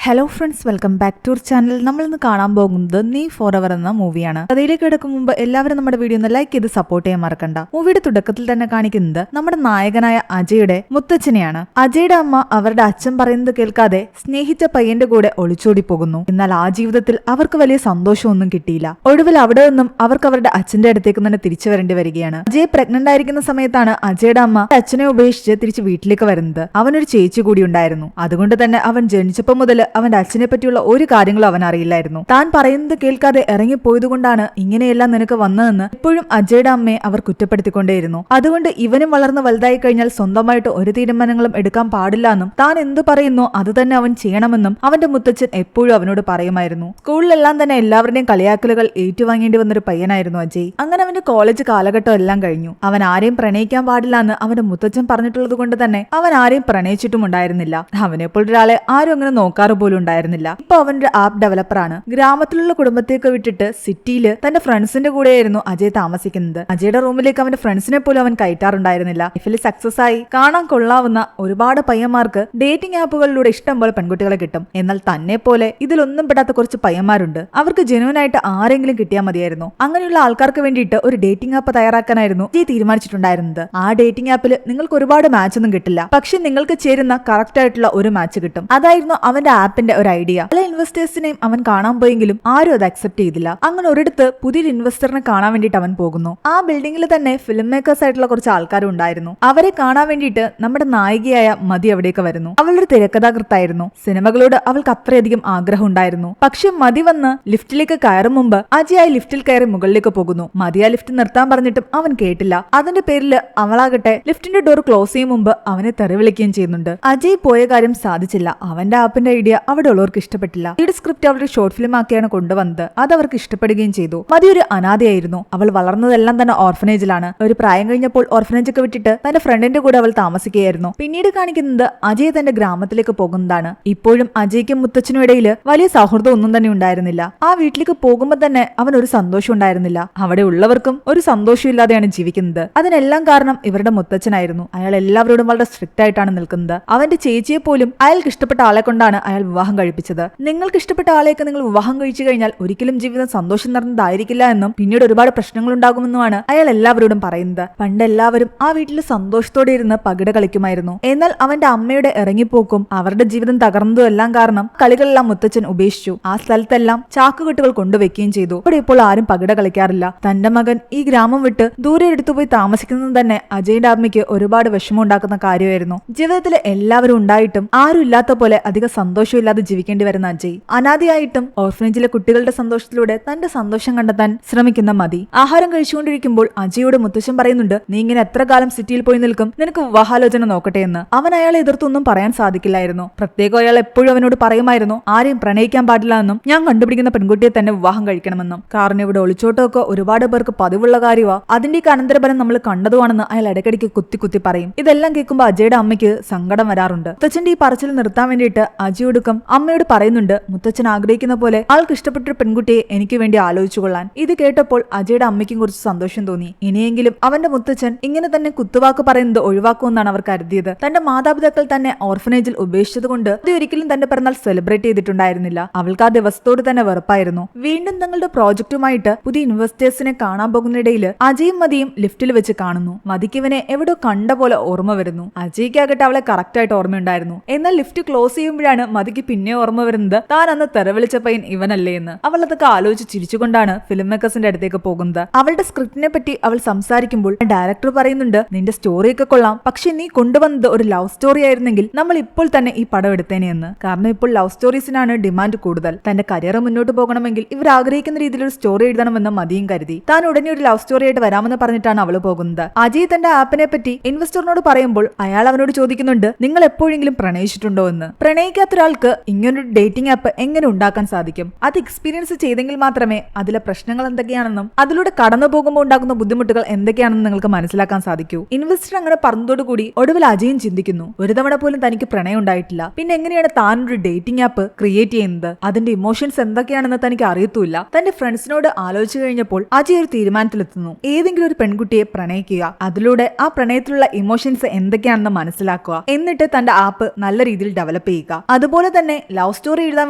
Hello friends, welcome back to our channel. നമ്മൾ ഇന്ന് കാണാൻ പോകുന്നത് നീ ഫോർ എവർ എന്ന മൂവിയാണ്. കഥയിലേക്ക് കിടക്കും മുമ്പ് എല്ലാവരും നമ്മുടെ വീഡിയോ ഒന്ന് ലൈക്ക് ചെയ്ത് സപ്പോർട്ട് ചെയ്യാൻ മറക്കണ്ട. മൂവിയുടെ തുടക്കത്തിൽ തന്നെ കാണിക്കുന്നത് നമ്മുടെ നായകനായ അജയുടെ മുത്തച്ഛനെയാണ്. അജയുടെ അമ്മ അവരുടെ അച്ഛൻ പറയുന്നത് കേൾക്കാതെ സ്നേഹിച്ച പയ്യന്റെ കൂടെ ഒളിച്ചോടി പോകുന്നു. എന്നാൽ ആ ജീവിതത്തിൽ അവർക്ക് വലിയ സന്തോഷമൊന്നും കിട്ടിയില്ല. ഒടുവിൽ അവിടെ നിന്നും അവർക്ക് അവരുടെ അച്ഛന്റെ അടുത്തേക്ക് തന്നെ തിരിച്ചു വരേണ്ടി വരികയാണ്. അജയ് പ്രഗ്നന്റ് ആയിരിക്കുന്ന സമയത്താണ് അജയുടെ അമ്മ അച്ഛനെ ഉപേക്ഷിച്ച് തിരിച്ച് വീട്ടിലേക്ക് വരുന്നത്. അവനൊരു ചേച്ചി കൂടി ഉണ്ടായിരുന്നു. അതുകൊണ്ട് തന്നെ അവൻ ജനിച്ചപ്പോൾ മുതൽ അവന്റെ അച്ഛനെ പറ്റിയുള്ള ഒരു കാര്യങ്ങളും അവൻ അറിയില്ലായിരുന്നു. താൻ പറയുന്നത് കേൾക്കാതെ ഇറങ്ങിപ്പോയതുകൊണ്ടാണ് ഇങ്ങനെയെല്ലാം നിനക്ക് വന്നതെന്ന് എപ്പോഴും അജയുടെ അമ്മയെ അവർ കുറ്റപ്പെടുത്തിക്കൊണ്ടേയിരുന്നു. അതുകൊണ്ട് ഇവനും വളർന്ന് വലുതായി കഴിഞ്ഞാൽ സ്വന്തമായിട്ട് ഒരു തീരുമാനങ്ങളും എടുക്കാൻ പാടില്ല എന്നും താൻ എന്ത് പറയുന്നോ അത് തന്നെ അവൻ ചെയ്യണമെന്നും അവന്റെ മുത്തച്ഛൻ എപ്പോഴും അവനോട് പറയുമായിരുന്നു. സ്കൂളിലെല്ലാം തന്നെ എല്ലാവരുടെയും കളിയാക്കലുകൾ ഏറ്റുവാങ്ങേണ്ടി വന്നൊരു പയ്യനായിരുന്നു അജയ്. അങ്ങനെ അവന്റെ കോളേജ് കാലഘട്ടം എല്ലാം കഴിഞ്ഞു. അവൻ ആരെയും പ്രണയിക്കാൻ പാടില്ല എന്ന് അവന്റെ മുത്തച്ഛൻ പറഞ്ഞിട്ടുള്ളത് കൊണ്ട് തന്നെ അവൻ ആരെയും പ്രണയിച്ചിട്ടും ഉണ്ടായിരുന്നില്ല. അവനെപ്പോഴൊരാളെ ആരും അങ്ങനെ നോക്കാറ് പോലും ഉണ്ടായിരുന്നില്ല. ഇപ്പൊ അവന്റെ ആപ്പ് ഡെവലപ്പറാണ്. ഗ്രാമത്തിലുള്ള കുടുംബത്തേക്ക് വിട്ടിട്ട് സിറ്റിയിൽ തന്റെ ഫ്രണ്ട്സിന്റെ കൂടെയായിരുന്നു അജയ് താമസിക്കുന്നത്. അജയുടെ റൂമിലേക്ക് അവന്റെ ഫ്രണ്ട്സിനെ പോലും അവൻ കയറ്റാറുണ്ടായിരുന്നില്ല. ലൈഫിൽ സക്സസ് ആയി കാണാൻ കൊള്ളാവുന്ന ഒരുപാട് പയ്യന്മാർക്ക് ഡേറ്റിംഗ് ആപ്പുകളിലൂടെ ഇഷ്ടം പോലെ പെൺകുട്ടികളെ കിട്ടും. എന്നാൽ തന്നെ പോലെ ഇതിലൊന്നും പെടാത്ത കുറച്ച് പയ്യന്മാരുണ്ട്. അവർക്ക് ജെനുവൻ ആയിട്ട് ആരെങ്കിലും കിട്ടിയാൽ മതിയായിരുന്നു. അങ്ങനെയുള്ള ആൾക്കാർക്ക് വേണ്ടിയിട്ട് ഒരു ഡേറ്റിംഗ് ആപ്പ് തയ്യാറാക്കാനായിരുന്നു അജയ് തീരുമാനിച്ചിട്ടുണ്ടായിരുന്നത്. ആ ഡേറ്റിംഗ് ആപ്പിൽ നിങ്ങൾക്ക് ഒരുപാട് മാച്ച് ഒന്നും കിട്ടില്ല, പക്ഷെ നിങ്ങൾക്ക് ചേരുന്ന കറക്റ്റ് ആയിട്ടുള്ള ഒരു മാച്ച് കിട്ടും. അതായിരുന്നു അവന്റെ ആപ്പിന്റെ ഒരു ഐഡിയ. പല ഇൻവെസ്റ്റേഴ്സിനെയും അവൻ കാണാൻ പോയെങ്കിലും ആരും അത് അക്സെപ്റ്റ് ചെയ്തില്ല. അങ്ങനെ ഒരിടത്ത് പുതിയൊരു ഇൻവെസ്റ്ററിനെ കാണാൻ വേണ്ടിയിട്ട് അവൻ പോകുന്നു. ആ ബിൽഡിംഗിൽ തന്നെ ഫിലിം മേക്കേഴ്സ് ആയിട്ടുള്ള കുറച്ച് ആൾക്കാരും ഉണ്ടായിരുന്നു. അവരെ കാണാൻ വേണ്ടിയിട്ട് നമ്മുടെ നായികയായ മതി അവിടേക്ക് വരുന്നു. അവളൊരു തിരക്കഥാകൃത്തായിരുന്നു. സിനിമകളോട് അവൾക്ക് അത്രയധികം ആഗ്രഹം ഉണ്ടായിരുന്നു. പക്ഷെ മതി വന്ന് ലിഫ്റ്റിലേക്ക് കയറും മുമ്പ് അജയ് ലിഫ്റ്റിൽ കയറി മുകളിലേക്ക് പോകുന്നു. മതി ആ ലിഫ്റ്റ് നിർത്താൻ പറഞ്ഞിട്ടും അവൻ കേട്ടില്ല. അതിന്റെ പേരിൽ അവളാകട്ടെ ലിഫ്റ്റിന്റെ ഡോർ ക്ലോസ് ചെയ്യും മുമ്പ് അവനെ തെറിവിളിക്കുകയും ചെയ്യുന്നുണ്ട്. അജയ് പോയ കാര്യം സാധിച്ചില്ല. അവന്റെ ആപ്പിന്റെ ഐഡിയ അവിടെ ഉള്ളവർക്ക് ഇഷ്ടപ്പെട്ടില്ല. ഈ സ്ക്രിപ്റ്റ് അവരുടെ ഷോർട്ട് ഫിലിം ആക്കിയാണ് കൊണ്ടുവന്നത്. അത് അവർക്ക് ഇഷ്ടപ്പെടുകയും ചെയ്തു. മതി ഒരു അനാഥയായിരുന്നു. അവൾ വളർന്നതെല്ലാം തന്നെ ഓർഫനേജിലാണ്. ഒരു പ്രായം കഴിഞ്ഞപ്പോൾ ഓർഫനേജ് ഒക്കെ വിട്ടിട്ട് തന്റെ ഫ്രണ്ടിന്റെ കൂടെ അവൾ താമസിക്കുകയായിരുന്നു. പിന്നീട് കാണിക്കുന്നത് അജയ് തന്റെ ഗ്രാമത്തിലേക്ക് പോകുന്നതാണ്. ഇപ്പോഴും അജയ്ക്കും മുത്തച്ഛനും ഇടയിൽ വലിയ സൗഹൃദം ഒന്നും തന്നെ ഉണ്ടായിരുന്നില്ല. ആ വീട്ടിലേക്ക് പോകുമ്പോൾ തന്നെ അവൻ ഒരു സന്തോഷം ഉണ്ടായിരുന്നില്ല. അവിടെ ഉള്ളവർക്കും ഒരു സന്തോഷം ഇല്ലാതെയാണ് ജീവിക്കുന്നത്. അതിനെല്ലാം കാരണം ഇവരുടെ മുത്തച്ഛനായിരുന്നു. അയാൾ എല്ലാവരോടും വളരെ സ്ട്രിക്റ്റ് ആയിട്ടാണ് നിൽക്കുന്നത്. അവന്റെ ചേച്ചിയെ പോലും അയാൾക്ക് ഇഷ്ടപ്പെട്ട ആളെ കൊണ്ടാണ് അയാൾ വിവാഹം കഴിപ്പിച്ചത്. നിങ്ങൾക്ക് ഇഷ്ടപ്പെട്ട ആളെയൊക്കെ നിങ്ങൾ വിവാഹം കഴിച്ചു കഴിഞ്ഞാൽ ഒരിക്കലും ജീവിതം സന്തോഷം നിറഞ്ഞതായിരിക്കില്ല എന്നും പിന്നീട് ഒരുപാട് പ്രശ്നങ്ങൾ ഉണ്ടാകുമെന്നുമാണ് അയാൾ എല്ലാവരോടും പറയുന്നത്. പണ്ട് എല്ലാവരും ആ വീട്ടിൽ സന്തോഷത്തോടെ ഇരുന്ന് പകിട കളിക്കുമായിരുന്നു. എന്നാൽ അവന്റെ അമ്മയുടെ ഇറങ്ങിപ്പോക്കും അവരുടെ ജീവിതം തകർന്നതും എല്ലാം കാരണം കളികളെല്ലാം മുത്തച്ഛൻ ഉപേക്ഷിച്ചു. ആ സ്ഥലത്തെല്ലാം ചാക്കുകെട്ടുകൾ കൊണ്ടുവെക്കുകയും ചെയ്തു. അവിടെ ഇപ്പോൾ ആരും പകിട കളിക്കാറില്ല. തന്റെ മകൻ ഈ ഗ്രാമം വിട്ട് ദൂരെ എടുത്തുപോയി താമസിക്കുന്നത് തന്നെ അജയുടെ അമ്മയ്ക്ക് ഒരുപാട് വിഷമം ഉണ്ടാക്കുന്ന കാര്യമായിരുന്നു. ജീവിതത്തിൽ എല്ലാവരും ഉണ്ടായിട്ടും ആരും ഇല്ലാത്ത പോലെ അധികം സന്തോഷമില്ലാതെ ജീവിക്കേണ്ടി വരുന്ന അജയ്. അനാദിയായിട്ടും ഓർഫനേജിലെ കുട്ടികളുടെ സന്തോഷത്തിലൂടെ തന്റെ സന്തോഷം കണ്ടെത്താൻ ശ്രമിക്കുന്ന മതി. ആഹാരം കഴിച്ചുകൊണ്ടിരിക്കുമ്പോൾ അജയോട് മുത്തശ്ശൻ പറയുന്നുണ്ട്, നീ ഇങ്ങനെ എത്ര കാലം സിറ്റിയിൽ പോയി നിൽക്കും, നിനക്ക് വിവാഹാലോചന നോക്കട്ടെ എന്ന്. അവൻ അയാളെ എതിർത്തൊന്നും പറയാൻ സാധിക്കില്ലായിരുന്നു. പ്രത്യേകം അയാൾ എപ്പോഴും അവനോട് പറയുമായിരുന്നു, ആരെയും പ്രണയിക്കാൻ പാടില്ല എന്നും ഞാൻ കണ്ടുപിടിക്കുന്ന പെൺകുട്ടിയെ തന്നെ വിവാഹം കഴിക്കണമെന്നും. കാരണം ഇവിടെ ഒളിച്ചോട്ടമൊക്കെ ഒരുപാട് പേർക്ക് പതിവുള്ള കാര്യമാ. അതിന്റെ അനന്തരഫലം നമ്മൾ കണ്ടതുവാണെന്ന് അയാൾ ഇടയ്ക്കിടയ്ക്ക് കുത്തി പറയും. ഇതെല്ലാം കേൾക്കുമ്പോൾ അജയുടെ അമ്മയ്ക്ക് സങ്കടം വരാറുണ്ട്. മുത്തച്ഛന്റെ ഈ പറച്ചിൽ നിർത്താൻ വേണ്ടിയിട്ട് അജയൊടുക്കം അമ്മയോട് പറയുന്നുണ്ട്, മുത്തച്ഛൻ ആഗ്രഹിക്കുന്ന പോലെ ആൾക്ക് ഇഷ്ടപ്പെട്ടൊരു പെൺകുട്ടിയെ എനിക്ക് വേണ്ടി ആലോചിച്ചു കൊള്ളാൻ. ഇത് കേട്ടപ്പോൾ അജയുടെ അമ്മയ്ക്കും കുറച്ച് സന്തോഷം തോന്നി. ഇനിയെങ്കിലും അവന്റെ മുത്തച്ഛൻ ഇങ്ങനെ തന്നെ കുത്തുവാക്ക് പറയുന്നത് ഒഴിവാക്കുമെന്നാണ് അവർ കരുതിയത്. തന്റെ മാതാപിതാക്കൾ തന്നെ ഓർഫനേജിൽ ഉപേക്ഷിച്ചത് കൊണ്ട് അത് ഒരിക്കലും തന്റെ പിറന്നാൾ സെലിബ്രേറ്റ് ചെയ്തിട്ടുണ്ടായിരുന്നില്ല. അവൾക്ക് ആ ദിവസത്തോട് തന്നെ വെറുപ്പായിരുന്നു. വീണ്ടും തങ്ങളുടെ പ്രോജക്റ്റുമായിട്ട് പുതിയ ഇൻവെസ്റ്റേഴ്സിനെ കാണാൻ പോകുന്നതിനിടയിൽ അജയും മതിയും ലിഫ്റ്റിൽ വെച്ച് കാണുന്നു. മതിക്കിവനെ എവിടെയോ കണ്ട പോലെ ഓർമ്മ വരുന്നു. അജയ്ക്കാകട്ടെ അവളെ കറക്റ്റ് ആയിട്ട് ഓർമ്മയുണ്ടായിരുന്നു. എന്നാൽ ലിഫ്റ്റ് ക്ലോസ് ചെയ്യുമ്പോഴാണ് മതിക്ക് പിന്നെ ഓർമ്മ വരുന്നത് താൻ അന്ന് തെരവിളിച്ച പയ്യൻ ഇവനല്ലേ എന്ന്. അവൾ അതൊക്കെ ആലോചിച്ച് ചിരിച്ചുകൊണ്ടാണ് ഫിലിം മേക്കേഴ്സിന്റെ അടുത്തേക്ക് പോകുന്നത്. അവളുടെ സ്ക്രിപ്റ്റിനെ പറ്റി അവൾ സംസാരിക്കുമ്പോൾ ഡയറക്ടർ പറയുന്നുണ്ട്, നിന്റെ സ്റ്റോറിയൊക്കെ കൊള്ളാം, പക്ഷെ നീ കൊണ്ടുവന്നത് ഒരു ലവ് സ്റ്റോറി ആയിരുന്നെങ്കിൽ നമ്മൾ ഇപ്പോൾ തന്നെ ഈ പടം എടുത്തേനെ എന്ന്. കാരണം ഇപ്പോൾ ലവ് സ്റ്റോറീസിനാണ് ഡിമാൻഡ് കൂടുതൽ. തന്റെ കരിയർ മുന്നോട്ട് പോകണമെങ്കിൽ ഇവർ ആഗ്രഹിക്കുന്ന രീതിയിൽ ഒരു സ്റ്റോറി എഴുതണമെന്ന് മതിയും കരുതി താൻ ഉടനെ ഒരു ലവ് സ്റ്റോറി ആയിട്ട് വരാമെന്ന് പറഞ്ഞിട്ടാണ് അവൾ പോകുന്നത്. അജയ് തന്റെ ആപ്പിനെ പറ്റി ഇൻവെസ്റ്ററിനോട് പറയുമ്പോൾ അയാൾ അവനോട് ചോദിക്കുന്നുണ്ട്, നിങ്ങൾ എപ്പോഴെങ്കിലും പ്രണയിച്ചിട്ടുണ്ടോ എന്ന്. പ്രണയിക്കാത്ത ഒരാൾക്ക് ഇങ്ങനൊരു ഡേറ്റിംഗ് ആപ്പ് എങ്ങനെ ഉണ്ടാക്കാൻ സാധിക്കും? അത് എക്സ്പീരിയൻസ് ചെയ്തെങ്കിൽ മാത്രമേ അതിലെ പ്രശ്നങ്ങൾ എന്തൊക്കെയാണെന്നും അതിലൂടെ കടന്നു പോകുമ്പോൾ ഉണ്ടാകുന്ന ബുദ്ധിമുട്ടുകൾ എന്തൊക്കെയാണെന്നും നിങ്ങൾക്ക് മനസ്സിലാക്കാൻ സാധിക്കൂ. ഇൻവെസ്റ്റർ അങ്ങനെ പറഞ്ഞതോടുകൂടി ഒടുവിൽ അജയും ചിന്തിക്കുന്നു, ഒരു തവണ പോലും തനിക്ക് പ്രണയം ഉണ്ടായിട്ടില്ല, പിന്നെ എങ്ങനെയാണ് താൻ ഒരു ഡേറ്റിംഗ് ആപ്പ് ക്രിയേറ്റ് ചെയ്യുന്നത്? അതിന്റെ ഇമോഷൻസ് എന്തൊക്കെയാണെന്ന് തനിക്ക് അറിയത്തില്ല. തന്റെ ഫ്രണ്ട്സിനോട് ആലോചിച്ചു കഴിഞ്ഞപ്പോൾ അജയ് ഒരു തീരുമാനത്തിലെത്തുന്നു. ഏതെങ്കിലും ഒരു പെൺകുട്ടിയെ പ്രണയിക്കുക, അതിലൂടെ ആ പ്രണയത്തിലുള്ള ഇമോഷൻസ് എന്തൊക്കെയാണെന്ന് മനസ്സിലാക്കുക, എന്നിട്ട് തന്റെ ആപ്പ് നല്ല രീതിയിൽ ഡെവലപ്പ് ചെയ്യുക. അതുപോലെ തന്നെ ലവ് സ്റ്റോറി എഴുതാൻ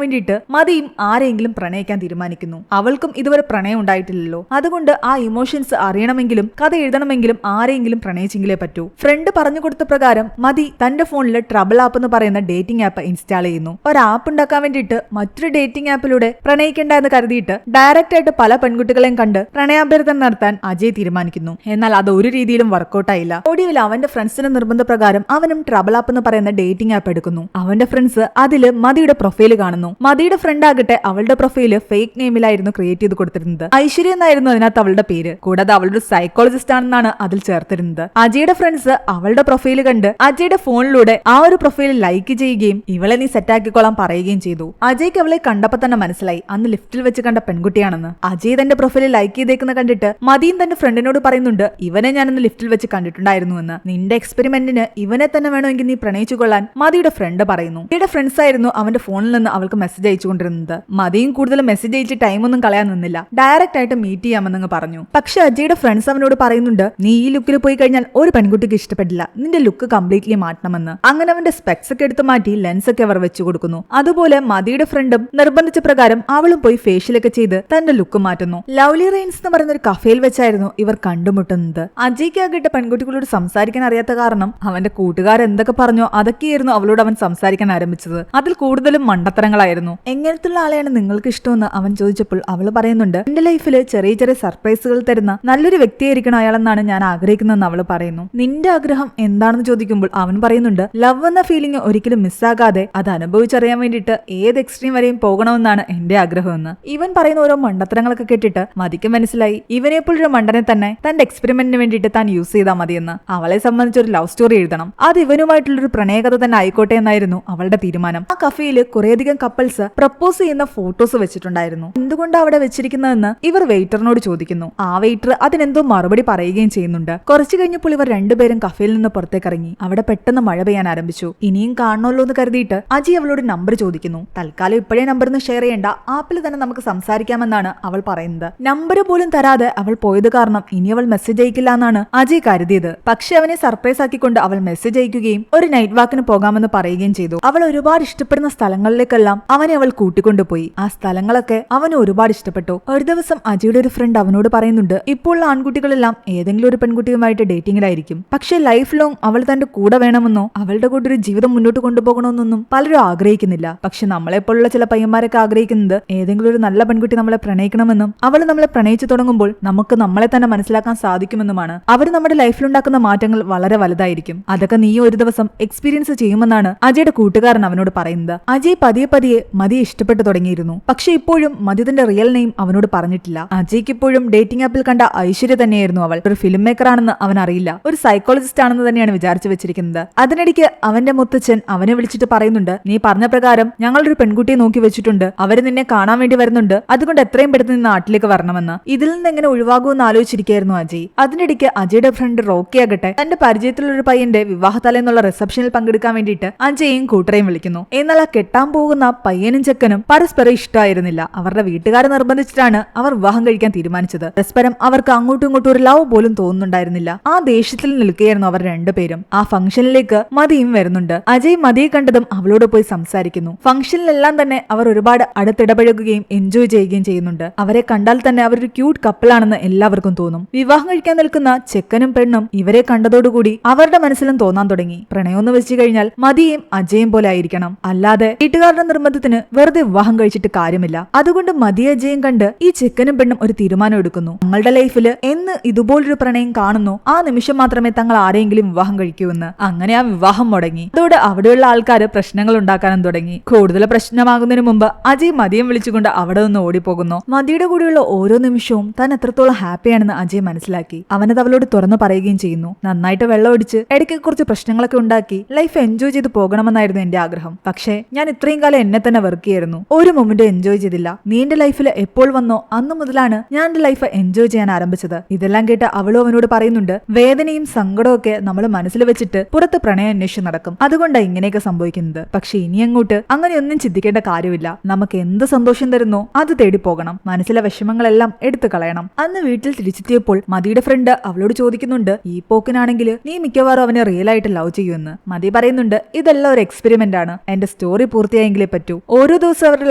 വേണ്ടിയിട്ട് മതിയും ആരെങ്കിലും പ്രണയിക്കാൻ തീരുമാനിക്കുന്നു. അവൾക്കും ഇതുവരെ പ്രണയം ഉണ്ടായിട്ടില്ലല്ലോ, അതുകൊണ്ട് ആ ഇമോഷൻസ് അറിയണമെങ്കിലും കഥ എഴുതണമെങ്കിലും ആരെങ്കിലും പ്രണയിച്ചെങ്കിലേ പറ്റൂ. ഫ്രണ്ട് പറഞ്ഞു കൊടുത്ത പ്രകാരം മതി തന്റെ ഫോണിൽ ട്രബിൾ ആപ്പ് എന്ന് പറയുന്ന ഡേറ്റിംഗ് ആപ്പ് ഇൻസ്റ്റാൾ ചെയ്യുന്നു. ഒരു ആപ്പ് ഉണ്ടാക്കാൻ വേണ്ടിയിട്ട് മറ്റൊരു ഡേറ്റിംഗ് ആപ്പിലൂടെ പ്രണയിക്കേണ്ട എന്ന് കരുതിയിട്ട് ഡയറക്റ്റ് ആയിട്ട് പല പെൺകുട്ടികളെയും കണ്ട് പ്രണയാഭ്യർത്ഥന നടത്താൻ അജയ് തീരുമാനിക്കുന്നു. എന്നാൽ അത് ഒരു രീതിയിലും വർക്കൗട്ട് ആയില്ല. ഒടുവിൽ അവന്റെ ഫ്രണ്ട്സിന്റെ നിർബന്ധപ്രകാരം അവനും ട്രബിൾ ആപ്പ് എന്ന് പറയുന്ന ഡേറ്റിംഗ് ആപ്പ് എടുക്കുന്നു. അവന്റെ ഫ്രണ്ട്സ് അതില് മതിയുടെ പ്രൊഫൈല് കാണുന്നു. മതിയുടെ ഫ്രണ്ട് ആകട്ടെ അവളുടെ പ്രൊഫൈല് ഫേക്ക് നെയിമിലായിരുന്നു ക്രിയേറ്റ് ചെയ്ത് കൊടുത്തിരുന്നത്. ഐശ്വര്യ എന്നായിരുന്നു അതിനകത്ത് അവളുടെ പേര്. കൂടാതെ അവളുടെ സൈക്കോളജിസ്റ്റ് ആണെന്നാണ് അതിൽ ചേർത്തിരുന്നത്. അജയുടെ ഫ്രണ്ട്സ് അവളുടെ പ്രൊഫൈല് കണ്ട് അജയുടെ ഫോണിലൂടെ ആ ഒരു പ്രൊഫൈൽ ലൈക്ക് ചെയ്യുകയും ഇവളെ നീ സെറ്റാക്കിക്കോളാൻ പറയുകയും ചെയ്തു. അജയ്ക്ക് അവളെ കണ്ടപ്പോ തന്നെ മനസ്സിലായി അന്ന് ലിഫ്റ്റിൽ വെച്ച് കണ്ട പെൺകുട്ടിയാണെന്ന്. അജയ് തന്റെ പ്രൊഫൈലിൽ ലൈക്ക് ചെയ്തേക്കുന്ന കണ്ടിട്ട് മതിയും തന്റെ ഫ്രണ്ടിനോട് പറയുന്നുണ്ട് ഇവനെ ഞാനന്ന് ലിഫ്റ്റിൽ വെച്ച് കണ്ടിട്ടുണ്ടായിരുന്നു എന്ന്. നിന്റെ എക്സ്പെരിമെന്റിന് ഇവനെ തന്നെ വേണമെങ്കിൽ നീ പ്രണയിച്ചു കൊള്ളാൻ മതിയുടെ ഫ്രണ്ട് പറയുന്നു. മതിയുടെ ഫ്രണ്ട്സ് ആയിരുന്നു അവന്റെ ഫോണിൽ നിന്ന് അവൾക്ക് മെസ്സേജ് അയച്ചുകൊണ്ടിരുന്നത്. മതിയും കൂടുതൽ മെസ്സേജ് അയച്ച് ടൈമൊന്നും കളയാൻ നിന്നില്ല. ഡയറക്റ്റ് ആയിട്ട് മീറ്റ് ചെയ്യാമെന്ന് പറഞ്ഞു. പക്ഷെ അജയുടെ ഫ്രണ്ട്സ് അവനോട് പറയുന്നുണ്ട് നീ ഈ ലുക്കിൽ പോയി കഴിഞ്ഞാൽ ഒരു പെൺകുട്ടിക്ക് ഇഷ്ടപ്പെടില്ല, നിന്റെ ലുക്ക് കംപ്ലീറ്റ്ലി മാറ്റണമെന്ന്. അങ്ങനെ അവന്റെ സ്പെക്സ് ഒക്കെ എടുത്ത് മാറ്റി ലെൻസ് ഒക്കെ അവർ വെച്ചു കൊടുക്കുന്നു. അതുപോലെ മതിയുടെ ഫ്രണ്ടും നിർബന്ധിച്ച പ്രകാരം അവളും പോയി ഫേഷ്യലൊക്കെ ചെയ്ത് തന്റെ ലുക്ക് മാറ്റുന്നു. ലവ്ലി റെയിൻസ് എന്ന് പറയുന്ന ഒരു കഫേയിൽ വെച്ചായിരുന്നു ഇവർ കണ്ടുമുട്ടുന്നത്. അജയ്ക്കാകട്ടെ പെൺകുട്ടികളോട് സംസാരിക്കാൻ അറിയാത്ത കാരണം അവന്റെ കൂട്ടുകാർ എന്തൊക്കെ പറഞ്ഞോ അതൊക്കെയായിരുന്നു അവളോട് അവൻ സംസാരിക്കാൻ ആരംഭിച്ചത്. അതിൽ കൂടുതലും മണ്ടത്തരങ്ങളായിരുന്നു. എങ്ങനത്തുള്ള ആളെയാണ് നിങ്ങൾക്ക് ഇഷ്ടമെന്ന് അവൻ ചോദിച്ചപ്പോൾ അവൾ പറയുന്നുണ്ട് എന്റെ ലൈഫിൽ ചെറിയ ചെറിയ സർപ്രൈസുകൾ തരുന്ന നല്ലൊരു വ്യക്തിയായിരിക്കണം അയാളെന്നാണ് ഞാൻ ആഗ്രഹിക്കുന്നതെന്ന് അവൾ പറയുന്നു. നിന്റെ ആഗ്രഹം എന്താണെന്ന് ചോദിക്കുമ്പോൾ അവൻ പറയുന്നുണ്ട് ലവ് എന്ന ഫീലിംഗ് ഒരിക്കലും മിസ്സാകാതെ അത് അനുഭവിച്ചറിയാൻ വേണ്ടിയിട്ട് ഏത് എക്സ്ട്രീം വരെയും പോകണമെന്നാണ് എന്റെ ആഗ്രഹമെന്ന്. ഇവൻ പറയുന്ന ഓരോ മണ്ടത്തരങ്ങളൊക്കെ കേട്ടിട്ട് മതിക്ക് മനസ്സിലായി ഇവനെപ്പോഴൊരു മണ്ടനെ തന്നെ തന്റെ എക്സ്പെരിമെന്റിന് വേണ്ടിയിട്ട് താൻ യൂസ് ചെയ്താൽ മതിയെന്ന്. അവളെ സംബന്ധിച്ച് ഒരു ലവ് സ്റ്റോറി എഴുതണം, അത് ഇവനുമായിട്ടുള്ളൊരു പ്രണയകഥ തന്നെ ആയിക്കോട്ടെ എന്നായിരുന്നു അവളുടെ തീരുമാനം. ആ കഫേയിൽ കുറേയധികം കപ്പിൾസ് പ്രപ്പോസ് ചെയ്യുന്ന ഫോട്ടോസ് വെച്ചിട്ടുണ്ടായിരുന്നു. എന്തുകൊണ്ടാണ് അവിടെ വെച്ചിരിക്കുന്നതെന്ന് ഇവർ വെയിറ്ററിനോട് ചോദിക്കുന്നു. ആ വെയിറ്റർ അതിനെന്തോ മറുപടി പറയുകയും ചെയ്യുന്നുണ്ട്. കുറച്ചു കഴിഞ്ഞപ്പോൾ ഇവർ രണ്ടുപേരും കഫേയിൽ നിന്ന് പുറത്തേക്ക് ഇറങ്ങി. അവിടെ പെട്ടെന്ന് മഴ പെയ്യാൻ ആരംഭിച്ചു. ഇനിയും കാണണമല്ലോ എന്ന് കരുതിയിട്ട് അജയ് അവളോട് നമ്പർ ചോദിക്കുന്നു. തൽക്കാലം ഇപ്പോഴേ നമ്പർ ഒന്നും ഷെയർ ചെയ്യേണ്ട, ആപ്പിൽ തന്നെ നമുക്ക് സംസാരിക്കാമെന്നാണ് അവൾ പറയുന്നത്. നമ്പർ പോലും തരാതെ അവൾ പോയത് കാരണം ഇനി അവൾ മെസ്സേജ് അയക്കില്ല എന്നാണ് അജയ് കരുതിയത്. പക്ഷെ അവനെ സർപ്രൈസ് ആക്കിക്കൊണ്ട് അവൾ മെസ്സേജ് അയക്കുകയും ഒരു നൈറ്റ് വാക്കിന് പോകാമെന്ന് പറയുകയും ചെയ്തു. അവൾ ഒരുപാട് ഇഷ്ടപ്പെടുന്ന സ്ഥലങ്ങളിലേക്കെല്ലാം അവനെ അവൾ കൂട്ടിക്കൊണ്ടുപോയി. ആ സ്ഥലങ്ങളൊക്കെ അവന് ഒരുപാട് ഇഷ്ടപ്പെട്ടു. ഒരു ദിവസം അജയുടെ ഒരു ഫ്രണ്ട് അവനോട് പറയുന്നുണ്ട് ഇപ്പോൾ ആൺകുട്ടികളെല്ലാം ഏതെങ്കിലും ഒരു പെൺകുട്ടിയുമായിട്ട് ഡേറ്റിംഗിലായിരിക്കും. പക്ഷെ ലൈഫ് ലോങ് അവൾ തന്റെ കൂടെ വേണമെന്നോ അവളുടെ കൂടെ ഒരു ജീവിതം മുന്നോട്ട് കൊണ്ടുപോകണമെന്നൊന്നും പലരും ആഗ്രഹിക്കുന്നില്ല. പക്ഷെ നമ്മളെപ്പോലുള്ള ചില പയ്യന്മാരൊക്കെ ആഗ്രഹിക്കുന്നത് ഏതെങ്കിലും ഒരു നല്ല പെൺകുട്ടി നമ്മളെ പ്രണയിക്കണമെന്നും അവൾ നമ്മളെ പ്രണയിച്ചു തുടങ്ങുമ്പോൾ നമുക്ക് നമ്മളെ തന്നെ മനസ്സിലാക്കാൻ സാധിക്കുമെന്നുമാണ്. അവർ നമ്മുടെ ലൈഫിലുണ്ടാക്കുന്ന മാറ്റങ്ങൾ വളരെ വലുതായിരിക്കും. അതൊക്കെ നീ ഒരു ദിവസം എക്സ്പീരിയൻസ് ചെയ്യുമെന്നാണ് അജയുടെ കൂട്ടുകാരൻ അവനോട് പറയുന്നത്. അജയ് പതിയെ പതിയെ മതിയെ ഇഷ്ടപ്പെട്ടു തുടങ്ങിയിരുന്നു. പക്ഷെ ഇപ്പോഴും മതി തന്റെ റിയൽ നെയിം അവനോട് പറഞ്ഞിട്ടില്ല. അജയ്ക്ക് ഇപ്പോഴും ഡേറ്റിംഗ് ആപ്പിൽ കണ്ട ഐശ്വര്യ തന്നെയായിരുന്നു അവൾ. ഒരു ഫിലിം മേക്കർ ആണെന്ന് അവൻ അറിയില്ല, ഒരു സൈക്കോളജിസ്റ്റ് ആണെന്ന് തന്നെയാണ് വിചാരിച്ചു വെച്ചിരിക്കുന്നത്. അതിനിടയ്ക്ക് അവന്റെ മുത്തച്ഛൻ അവനെ വിളിച്ചിട്ട് പറയുന്നുണ്ട് നീ പറഞ്ഞ പ്രകാരം ഞങ്ങളൊരു പെൺകുട്ടിയെ നോക്കി വെച്ചിട്ടുണ്ട്, അവര് നിന്നെ കാണാൻ വേണ്ടി വരുന്നുണ്ട്, അതുകൊണ്ട് എത്രയും പെട്ടെന്ന് നീ നാട്ടിലേക്ക് വരണമെന്ന്. ഇതിൽ നിന്ന് എങ്ങനെ ഒഴിവാകുമെന്ന് ആലോചിച്ചിരിക്കുകയായിരുന്നു അജയ്. അതിനിടയ്ക്ക് അജയുടെ ഫ്രണ്ട് റോക്കി ആകട്ടെ തന്റെ പരിചയത്തിലുള്ള ഒരു പയ്യന്റെ വിവാഹത്തലേന്നുള്ള റിസപ്ഷനിൽ പങ്കെടുക്കാൻ വേണ്ടിയിട്ട് അജയും കൂട്ടരെയും വിളിക്കുന്നു. എന്നാൽ ആ കെട്ടാൻ പോകുന്ന പയ്യനും ചെക്കനും പരസ്പരം ഇഷ്ടമായിരുന്നില്ല. അവരുടെ വീട്ടുകാരെ നിർബന്ധിച്ചിട്ടാണ് അവർ വിവാഹം കഴിക്കാൻ തീരുമാനിച്ചത്. പരസ്പരം അവർക്ക് അങ്ങോട്ടും ഇങ്ങോട്ടും ഒരു ലവ് പോലും തോന്നുന്നുണ്ടായിരുന്നില്ല. ആ ദേഷ്യത്തിൽ നിൽക്കുകയായിരുന്നു അവർ രണ്ടുപേരും. ആ ഫംഗ്ഷനിലേക്ക് മതിയും വരുന്നുണ്ട്. അജയ് മതിയെ കണ്ടതും അവളോട് പോയി സംസാരിക്കുന്നു. ഫംഗ്ഷനിലെല്ലാം തന്നെ അവർ ഒരുപാട് അടുത്തിടപഴകുകയും എൻജോയ് ചെയ്യുകയും ചെയ്യുന്നുണ്ട്. അവരെ കണ്ടാൽ തന്നെ അവരൊരു ക്യൂട്ട് കപ്പിളാണെന്ന് എല്ലാവർക്കും തോന്നും. വിവാഹം കഴിക്കാൻ നിൽക്കുന്ന ചെക്കനും പെണ്ണും ഇവരെ കണ്ടതോടുകൂടി അവരുടെ മനസ്സിലും തോന്നാൻ തുടങ്ങി പ്രണയമെന്ന് വെച്ചു കഴിഞ്ഞാൽ മതിയും അജയും പോലെ ആയിരിക്കണം, അല്ലാതെ വീട്ടുകാരുടെ നിർബന്ധത്തിന് വെറുതെ വിവാഹം കഴിച്ചിട്ട് കാര്യമില്ല. അതുകൊണ്ട് മതി അജയും കണ്ട് ഈ ചെക്കനും പെണ്ണും ഒരു തീരുമാനം എടുക്കുന്നു. തങ്ങളുടെ ലൈഫിൽ എന്ന് ഇതുപോലൊരു പ്രണയം കാണുന്നു ആ നിമിഷം മാത്രമേ തങ്ങൾ ആരെങ്കിലും വിവാഹം കഴിക്കൂവെന്ന്. അങ്ങനെ ആ വിവാഹം മുടങ്ങി. അതോടെ അവിടെയുള്ള ആൾക്കാര് പ്രശ്നങ്ങൾ ഉണ്ടാക്കാനും തുടങ്ങി. കൂടുതൽ പ്രശ്നമാകുന്നതിന് മുമ്പ് അജയ് മതിയും വിളിച്ചുകൊണ്ട് അവിടെ നിന്ന് ഓടിപ്പോകുന്നു. മതിയുടെ കൂടെയുള്ള ഓരോ നിമിഷവും താൻ എത്രത്തോളം ഹാപ്പിയാണെന്ന് അജയ് മനസ്സിലാക്കി. അവനത് അവളോട് തുറന്നു പറയുകയും ചെയ്യുന്നു. നന്നായിട്ട് വെള്ളം ഒടിച്ച് ഇടയ്ക്ക് കുറച്ച് പ്രശ്നങ്ങളൊക്കെ ഉണ്ടാക്കി ലൈഫ് എൻജോയ് ചെയ്ത് പോകണമെന്നായിരുന്നു എന്റെ ആഗ്രഹം. പക്ഷേ ഞാൻ ഇത്രയും കാലം എന്നെ തന്നെ വെറുക്കി ആയിരുന്നു, ഒരു മൊമെന്റ് എൻജോയ് ചെയ്തില്ല. നീ എന്റെ ലൈഫിൽ എപ്പോൾ വന്നോ അന്ന് മുതലാണ് ഞാൻ എന്റെ ലൈഫ് എൻജോയ് ചെയ്യാൻ ആരംഭിച്ചത്. ഇതെല്ലാം കേട്ട് അവളും അവനോട് പറയുന്നുണ്ട് വേദനയും സങ്കടവും ഒക്കെ നമ്മൾ മനസ്സിൽ വെച്ചിട്ട് പുറത്ത് പ്രണയം അന്വേഷിച്ച് നടക്കും, അതുകൊണ്ടാണ് ഇങ്ങനെയൊക്കെ സംഭവിക്കുന്നത്. പക്ഷെ ഇനി അങ്ങോട്ട് അങ്ങനെയൊന്നും ചിന്തിക്കേണ്ട കാര്യമില്ല. നമുക്ക് എന്ത് സന്തോഷം തരുന്നോ അത് തേടി പോകണം, മനസ്സിലെ വിഷമങ്ങളെല്ലാം എടുത്തു കളയണം. അന്ന് വീട്ടിൽ തിരിച്ചെത്തിയപ്പോൾ മതിയുടെ ഫ്രണ്ട് അവളോട് ചോദിക്കുന്നുണ്ട് ഈ പോക്കിനാണെങ്കിൽ നീ മിക്കവാറും അവനെ റിയൽ ആയിട്ട് ലവ് ചെയ്യുമെന്ന്. മതി പറയുന്നുണ്ട് ഇതെല്ലാം ഒരു എക്സ്പെരിമെന്റ് ആണ്, എന്റെ സ്റ്റോറി പൂർത്തിയായെങ്കിലേ പറ്റൂ. ഓരോ ദിവസവും അവരുടെ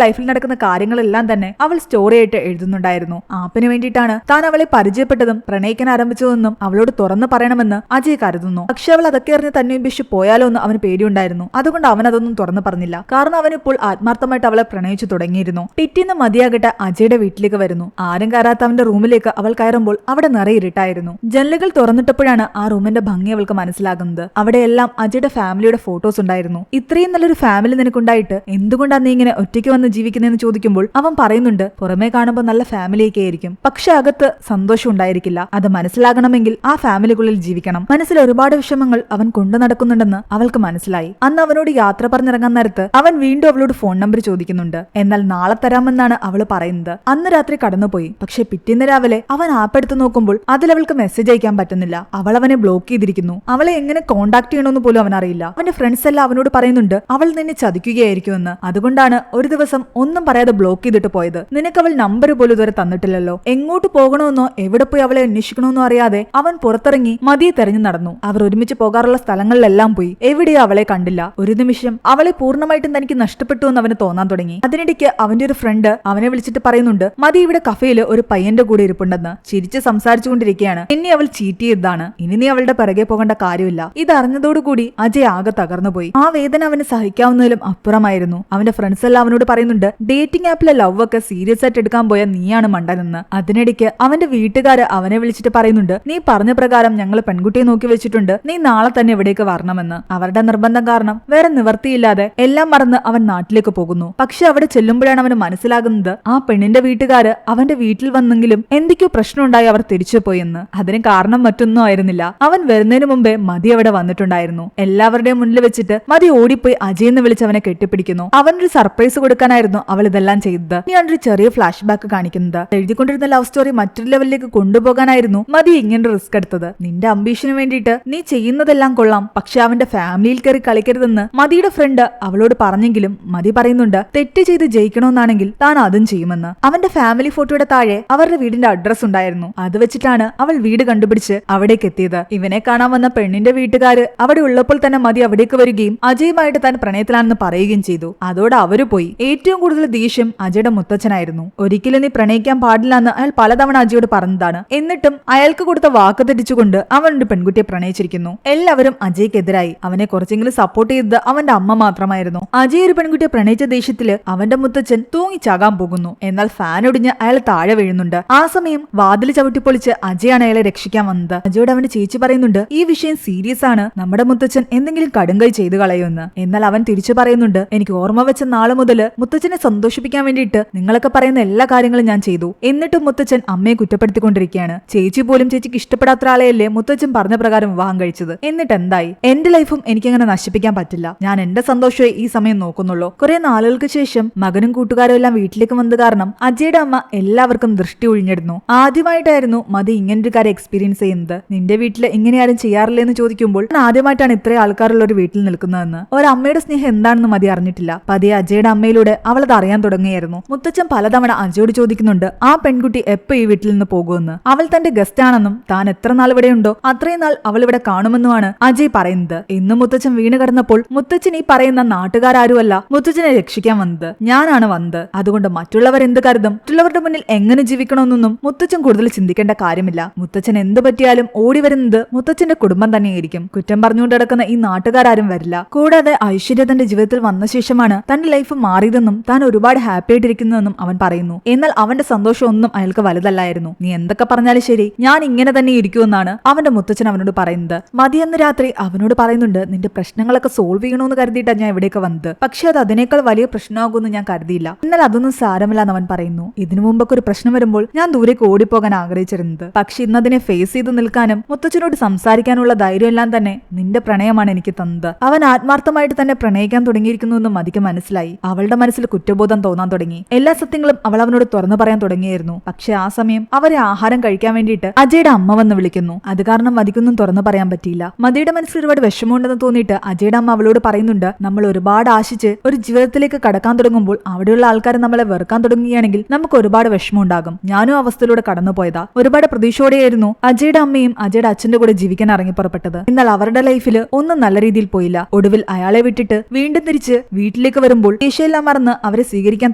ലൈഫിൽ നടക്കുന്ന കാര്യങ്ങളെല്ലാം തന്നെ അവൾ സ്റ്റോറി ആയിട്ട് എഴുതുന്നുണ്ടായിരുന്നു. ആപ്പിന് വേണ്ടിയിട്ടാണ് താൻ അവളെ പരിചയപ്പെട്ടതും പ്രണയിക്കാൻ ആരംഭിച്ചതെന്നും അവളോട് തുറന്നു പറയണമെന്ന് അജയ് കരുതുന്നു. പക്ഷെ അവൾ അതൊക്കെ അറിഞ്ഞ് തന്നെ ഉപേക്ഷിച്ച് പോയാലോ എന്ന് അവന് പേടിയുണ്ടായിരുന്നു. അതുകൊണ്ട് അവൻ അതൊന്നും തുറന്നു പറഞ്ഞില്ല. കാരണം അവനിപ്പോൾ ആത്മാർത്ഥമായിട്ട് അവളെ പ്രണയിച്ചു തുടങ്ങിയിരുന്നു. പിറ്റേന്ന് മതിയാകട്ടെ അജയുടെ വീട്ടിലേക്ക് വരുന്നു. ആരും കയറാത്ത അവന്റെ റൂമിലേക്ക് അവൾ കയറുമ്പോൾ അവിടെ നിറയെ ഇരുട്ടായിരുന്നു. ജനലുകൾ തുറന്നിട്ടപ്പോഴാണ് ആ റൂമിന്റെ ഭംഗി അവൾക്ക് മനസ്സിലാകുന്നത്. അവിടെയെല്ലാം അജയുടെ ഫാമിലിയുടെ ഫോട്ടോസ് ഉണ്ടായിരുന്നു. ഇത്രയും നല്ലൊരു ഫാമിലി നിനക്കുണ്ടായിട്ട് എന്തുകൊണ്ടാണ് നീ ഇങ്ങനെ ഒറ്റയ്ക്ക് വന്ന് ജീവിക്കുന്നതെന്ന് ചോദിക്കുമ്പോൾ അവൻ പറയുന്നുണ്ട്, പുറമേ കാണുമ്പോൾ നല്ല ഫാമിലിയൊക്കെ ആയിരിക്കും, പക്ഷെ അകത്ത് സന്തോഷം ഉണ്ടായിരിക്കില്ല. അത് മനസ്സിലാകണമെങ്കിൽ ആ ഫാമിലിക്കുള്ളിൽ ജീവിക്കണം. മനസ്സിൽ ഒരുപാട് വിഷമങ്ങൾ അവൻ കൊണ്ടു നടക്കുന്നുണ്ടെന്ന് അവൾക്ക് മനസ്സിലായി. അന്ന് അവനോട് യാത്ര പറഞ്ഞിറങ്ങാൻ നേരത്ത് അവൻ വീണ്ടും അവളോട് ഫോൺ നമ്പർ ചോദിക്കുന്നുണ്ട്. എന്നാൽ നാളെ തരാമെന്നാണ് അവള് പറയുന്നത്. അന്ന് രാത്രി കടന്നുപോയി. പക്ഷെ പിറ്റേന്ന് രാവിലെ അവൻ ആപ്പ് എടുത്ത് നോക്കുമ്പോൾ അതിൽ അവൾക്ക് മെസ്സേജ് അയക്കാൻ പറ്റുന്നില്ല. അവൾ അവനെ ബ്ലോക്ക് ചെയ്തിരിക്കുന്നു. അവളെ എങ്ങനെ കോണ്ടാക്ട് ചെയ്യണമെന്ന് പോലും അവൻ അറിയില്ല. അവന്റെ ഫ്രണ്ട്സ് എല്ലാം അവനോട് പറയുന്നുണ്ട് അവൾ നിന്നെ ചതിക്കുകയായിരിക്കുമെന്ന്. അതുകൊണ്ടാണ് ഒരു ദിവസം ഒന്നും പറയാതെ ബ്ലോക്ക് ചെയ്തിട്ട് പോയത്. നിനക്ക് അവൾ നമ്പർ പോലും ഇതുവരെ തന്നിട്ടില്ലല്ലോ. എങ്ങോട്ട് പോകണമെന്നോ എവിടെ പോയി അവളെ അന്വേഷിക്കണമെന്നോ അറിയാതെ അവൻ പുറത്തിറങ്ങി മതിയെ തെരഞ്ഞു നടന്നു. അവർ ഒരുമിച്ച് പോകാറുള്ള സ്ഥലങ്ങളിലെല്ലാം പോയി. എവിടെയോ അവളെ കണ്ടില്ല. ഒരു നിമിഷം അവളെ പൂർണ്ണമായിട്ടും തനിക്ക് നഷ്ടപ്പെട്ടു എന്ന് അവന് തോന്നാൻ തുടങ്ങി. അതിനിടയ്ക്ക് അവന്റെ ഒരു ഫ്രണ്ട് അവനെ വിളിച്ചിട്ട് പറയുന്നുണ്ട്, മതി ഇവിടെ കഫേയിൽ ഒരു പയ്യന്റെ കൂടെ ഇരിപ്പുണ്ടെന്ന്. ചിരിച്ച് സംസാരിച്ചുകൊണ്ടിരിക്കുകയാണ്. ഇനി അവൾ ചീറ്റ് ചെയ്തതാണ്. ഇനി നീ അവളുടെ പിറകെ പോകേണ്ട കാര്യമില്ല. ഇതറിഞ്ഞതോടുകൂടി അജയ് ആകെ തകർന്നുപോയി. ആ വേദന അവന് സഹിക്കാവുന്നതിലും അപ്പുറമായിരുന്നു. അവന്റെ ഫ്രണ്ട്സ് എല്ലാം അവനോട് പറയുന്നുണ്ട്, ഡേറ്റിംഗ് ആപ്പിലെ ലവ് ഒക്കെ സീരിയസ് ആയിട്ട് എടുക്കാൻ പോയ നീയാണ് മണ്ടനെന്ന്. അതിനിടയ്ക്ക് അവന്റെ വീട്ടുകാര് അവനെ വിളിച്ചിട്ട് പറയുന്നുണ്ട്, നീ പറഞ്ഞ പ്രകാരം ഞങ്ങൾ പെൺകുട്ടിയെ നോക്കി വെച്ചിട്ടുണ്ട്, നീ നാളെ തന്നെ ഇവിടേക്ക് വരണമെന്ന്. അവരുടെ നിർബന്ധം കാരണം വേറെ നിവർത്തിയില്ലാതെ എല്ലാം മറന്ന് അവൻ നാട്ടിലേക്ക് പോകുന്നു. പക്ഷെ അവിടെ ചെല്ലുമ്പോഴാണ് അവന് മനസ്സിലാകുന്നത് ആ പെണ്ണിന്റെ വീട്ടുകാര് അവന്റെ വീട്ടിൽ വന്നെങ്കിലും എന്തൊക്കെയോ പ്രശ്നമുണ്ടായി അവർ തിരിച്ചു പോയെന്ന്. അതിന് കാരണം മറ്റൊന്നും ആയിരുന്നില്ല. അവൻ വരുന്നതിന് മുമ്പേ മതി അവിടെ വന്നിട്ടുണ്ടായിരുന്നു. എല്ലാവരുടെയും മുന്നിൽ വെച്ചിട്ട് മതി ഓടിപ്പോയി അജയെന്ന് വിളിച്ച് അവനെ കെട്ടിപ്പിടിക്കുന്നു. അവനൊരു സർപ്രൈസ് കൊടുക്കാനായിരുന്നു അവൾ ഇതെല്ലാം ചെയ്തത്. ഇനിയാണ് ഒരു ചെറിയ ഫ്ലാഷ് ബാക്ക് കാണിക്കുന്നത്. എഴുതിക്കൊണ്ടിരുന്ന ലവ് സ്റ്റോറി മറ്റൊരു ലെവലിലേക്ക് കൊണ്ടുപോകാനായിരുന്നു മതി ഇങ്ങനെ റിസ്ക് എടുത്തത്. നിന്റെ അംബീഷന് വേണ്ടിയിട്ട് നീ ചെയ്യുന്നതെല്ലാം കൊള്ളാം, പക്ഷെ അവന്റെ ഫാമിലിയിൽ കയറി കളിക്കരുതെന്ന് മതിയുടെ ഫ്രണ്ട് അവളോട് പറഞ്ഞെങ്കിലും മതി പറയുന്നുണ്ട്, തെറ്റ് ചെയ്ത് ജയിക്കണമെന്നാണെങ്കിൽ താൻ അതും ചെയ്യുമെന്ന്. അവന്റെ ഫാമിലി ഫോട്ടോയുടെ താഴെ അവരുടെ വീടിന്റെ അഡ്രസ് ഉണ്ടായിരുന്നു. അത് വെച്ചിട്ടാണ് അവൾ വീട് കണ്ടുപിടിച്ച് അവിടേക്ക് എത്തിയത്. ഇവനെ കാണാൻ വന്ന പെണ്ണിന്റെ വീട്ടുകാര് അവിടെ ഉള്ളപ്പോൾ തന്നെ മതി അവിടേക്ക് വരികയും അജയുമായിട്ട് താൻ പ്രണയത്തിലാണെന്ന് പറയുകയും ചെയ്തു. അതോടെ അവര് പോയി. ഏറ്റവും കൂടുതൽ ദേഷ്യം അജയുടെ മുത്തച്ഛനായിരുന്നു. ഒരിക്കലും നീ പ്രണയിക്കാൻ പാടില്ല എന്ന് അയാൾ പലതവണ അജയോട് പറഞ്ഞതാണ്. എന്നിട്ടും അയാൾക്ക് കൊടുത്ത വാക്ക് തെറ്റിച്ചുകൊണ്ട് അവൻ ഒരു പെൺകുട്ടിയെ പ്രണയിച്ചിരിക്കുന്നു. എല്ലാവരും അജയ്ക്കെതിരായി. അവനെ കുറച്ചെങ്കിലും സപ്പോർട്ട് ചെയ്തത് അവന്റെ അമ്മ മാത്രമായിരുന്നു. അജയ് ഒരു പെൺകുട്ടിയെ പ്രണയിച്ച ദേഷ്യത്തില് അവന്റെ മുത്തച്ഛൻ തൂങ്ങിച്ചാകാൻ പോകുന്നു. എന്നാൽ ഫാൻ ഒടിഞ്ഞ് അയാൾ താഴെ വീഴുന്നുണ്ട്. ആ സമയം വാതിൽ ചവിട്ടിപ്പൊളിച്ച് അജയാണ് അയാളെ രക്ഷിക്കാൻ വന്നത്. അജയോട് അവന്റെ ചേച്ചി പറയുന്നുണ്ട്, ഈ വിഷയം സീരിയസ് ആണ്, നമ്മുടെ മുത്തച്ഛൻ എന്തെങ്കിലും കടുങ്കൈ ചെയ്തു കളയുമെന്ന്. എന്നാൽ അവൻ തിരിച്ചു പറയുന്നുണ്ട്, എനിക്ക് ഓർമ്മ വെച്ച നാളെ മുതല് മുത്തച്ഛനെ സന്തോഷിപ്പിക്കാൻ വേണ്ടിയിട്ട് നിങ്ങളൊക്കെ പറയുന്ന എല്ലാ കാര്യങ്ങളും ഞാൻ ചെയ്തു. എന്നിട്ടും മുത്തച്ഛൻ അമ്മയെ കുറ്റപ്പെടുത്തിക്കൊണ്ടിരിക്കുകയാണ്. ചേച്ചി പോലും ചേച്ചിക്ക് ഇഷ്ടപ്പെടാത്ത ആളെയല്ലേ മുത്തച്ഛൻ പറഞ്ഞ പ്രകാരം വിവാഹം കഴിച്ചത്. എന്നിട്ട് എന്തായി? എന്റെ ലൈഫും എനിക്കങ്ങനെ നശിപ്പിക്കാൻ പറ്റില്ല. ഞാൻ എന്റെ സന്തോഷമേ ഈ സമയം നോക്കുന്നുള്ളൂ. കുറെ നാളുകൾക്ക് ശേഷം മകനും കൂട്ടുകാരും എല്ലാം വീട്ടിലേക്ക് വന്നത് കാരണം അജയുടെ അമ്മ എല്ലാവർക്കും ദൃഷ്ടി ഒഴിഞ്ഞിരുന്നു. ആദ്യമായിട്ടായിരുന്നു മതി ഇങ്ങനൊരു കാര്യം എക്സ്പീരിയൻസ് ചെയ്യുന്നത്. നിന്റെ വീട്ടിൽ ഇങ്ങനെ ആരും ചെയ്യാറില്ല എന്ന് ചോദിക്കുമ്പോൾ ഞാൻ ആദ്യമായിട്ടാണ് ഇത്രയും ആൾക്കാരുള്ള ഒരു വീട്ടിൽ നിൽക്കുന്നതെന്ന്. ഒരമ്മയുടെ സ്നേഹം എന്താണെന്ന് മതി അറിഞ്ഞിട്ടില്ല. പതിയെ അജയുടെ അമ്മയിലൂടെ അവളത് അറിയാൻ തുടങ്ങിയായിരുന്നു. മുത്തച്ഛൻ പലതവണ അജയോട് ചോദിക്കുന്നുണ്ട്, ആ പെൺകുട്ടി എപ്പോ ഈ വീട്ടിൽ നിന്ന് പോകുമെന്ന്. അവൾ തന്റെ ഗസ്റ്റ് ആണെന്നും താൻ എത്ര നാൾ ഇവിടെ ഉണ്ടോ അത്രയും നാൾ അവൾ ഇവിടെ കാണുമെന്നുമാണ് അജയ് പറയുന്നത്. ഇന്ന് മുത്തച്ഛൻ വീണ് കിടന്നപ്പോൾ മുത്തച്ഛൻ ഈ പറയുന്ന നാട്ടുകാരുമല്ല മുത്തച്ഛനെ രക്ഷിക്കാൻ വന്നത്, ഞാനാണ് വന്നത്. അതുകൊണ്ട് മറ്റുള്ളവർ എന്ത് കരുതും, മറ്റുള്ളവരുടെ മുന്നിൽ എങ്ങനെ ജീവിക്കണമെന്നൊന്നും മുത്തച്ഛൻ കൂടുതൽ ചിന്തിക്കേണ്ട കാര്യമില്ല. മുത്തച്ഛൻ എന്ത് പറ്റിയാലും ഓടി വരുന്നത് മുത്തച്ഛന്റെ കുടുംബം തന്നെയായിരിക്കും. കുറ്റം പറഞ്ഞുകൊണ്ട് കിടക്കുന്ന ഈ നാട്ടുകാരും വരില്ല. കൂടാതെ ഐശ്വര്യ തന്റെ ജീവിതത്തിൽ വന്ന ശേഷമാണ് തന്റെ ലൈഫ് മാറിയതെന്നും താൻ ഒരുപാട് ഹാപ്പി ആയിട്ടിരിക്കുന്നതെന്നും അവൻ പറയുന്നു. എന്നാൽ അവന്റെ സന്തോഷം ഒന്നും അയാൾക്ക് വലുതല്ലായിരുന്നു. നീ എന്തൊക്കെ പറഞ്ഞാലും ശരി, ഞാൻ ഇങ്ങനെ തന്നെ ഇരിക്കുമെന്നാണ് അവന്റെ മുത്തച്ഛൻ അവനോട് പറയുന്നത്. മതിയെന്ന് രാത്രി അവനോട് പറയുന്നുണ്ട്, നിന്റെ പ്രശ്നങ്ങളൊക്കെ സോൾവ് ചെയ്യണമെന്ന് കരുതിയിട്ടാണ് ഞാൻ ഇവിടേക്ക് വന്നത്. പക്ഷെ അത് അതിനേക്കാൾ വലിയ പ്രശ്നമാകുമെന്ന് ഞാൻ കരുതിയില്ല. എന്നാൽ അതൊന്നും സാരമില്ല എന്ന് അവൻ പറയുന്നു. ഇതിനു മുമ്പൊക്കെ ഒരു പ്രശ്നം വരുമ്പോൾ ഞാൻ ദൂരേക്ക് ഓടിപ്പോകാൻ ആഗ്രഹിച്ചിരുന്നത്. പക്ഷെ ഇന്നതിനെ ഫേസ് ചെയ്ത് നിൽക്കാനും മുത്തച്ഛനോട് സംസാരിക്കാനുള്ള ധൈര്യം എല്ലാം തന്നെ നിന്റെ പ്രണയമാണ് എനിക്ക് തന്നത്. അവൻ ആത്മാർത്ഥമായിട്ട് തന്നെ പ്രണയിക്കാൻ തുടങ്ങിയിരിക്കുന്നു എന്ന് മതിക്ക് മനസ്സിലായി. അവളുടെ മനസ്സിൽ കുറ്റബോധം തോന്നാൻ തുടങ്ങി. എല്ലാ സത്യങ്ങളും അവൾ അവനോട് തുറന്നു പറയാൻ തുടങ്ങിയായിരുന്നു. പക്ഷെ ആ സമയം അവരെ ആഹാരം കഴിക്കാൻ വേണ്ടിയിട്ട് അജയുടെ അമ്മ വന്ന് വിളിക്കുന്നു. അത് കാരണം മതിക്കൊന്നും തുറന്നു പറയാൻ പറ്റിയില്ല. മതിയുടെ മനസ്സിൽ ഒരുപാട് വിഷമമുണ്ടെന്ന് തോന്നിയിട്ട് അജയുടെ അമ്മ അവളോട് പറയുന്നുണ്ട്, നമ്മൾ ഒരുപാട് ആശിച്ച് ഒരു ജീവിതത്തിലേക്ക് കടക്കാൻ തുടങ്ങുമ്പോൾ അവിടെയുള്ള ആൾക്കാർ നമ്മളെ വെറുക്കാൻ തുടങ്ങുകയാണെങ്കിൽ നമുക്ക് ഒരുപാട് വിഷമം ഉണ്ടാകും. ഞാനും അവസ്ഥയിലൂടെ കടന്നുപോയതാ. ഒരുപാട് പ്രതീക്ഷയോടെയായിരുന്നു അജയുടെ അമ്മയും അജയുടെ അച്ഛന്റെ കൂടെ ജീവിക്കാൻ ഇറങ്ങി പുറപ്പെട്ടത്. എന്നാൽ അവരുടെ ലൈഫിൽ ഒന്നും നല്ല രീതിയിൽ പോയില്ല. ഒടുവിൽ അയാളെ വിട്ടിട്ട് വീണ്ടും തിരിച്ച് വീട്ടിലേക്ക് വീട്ടിലേക്ക് വരുമ്പോൾ ദേഷ്യമെല്ലാം മറന്ന് അവരെ സ്വീകരിക്കാൻ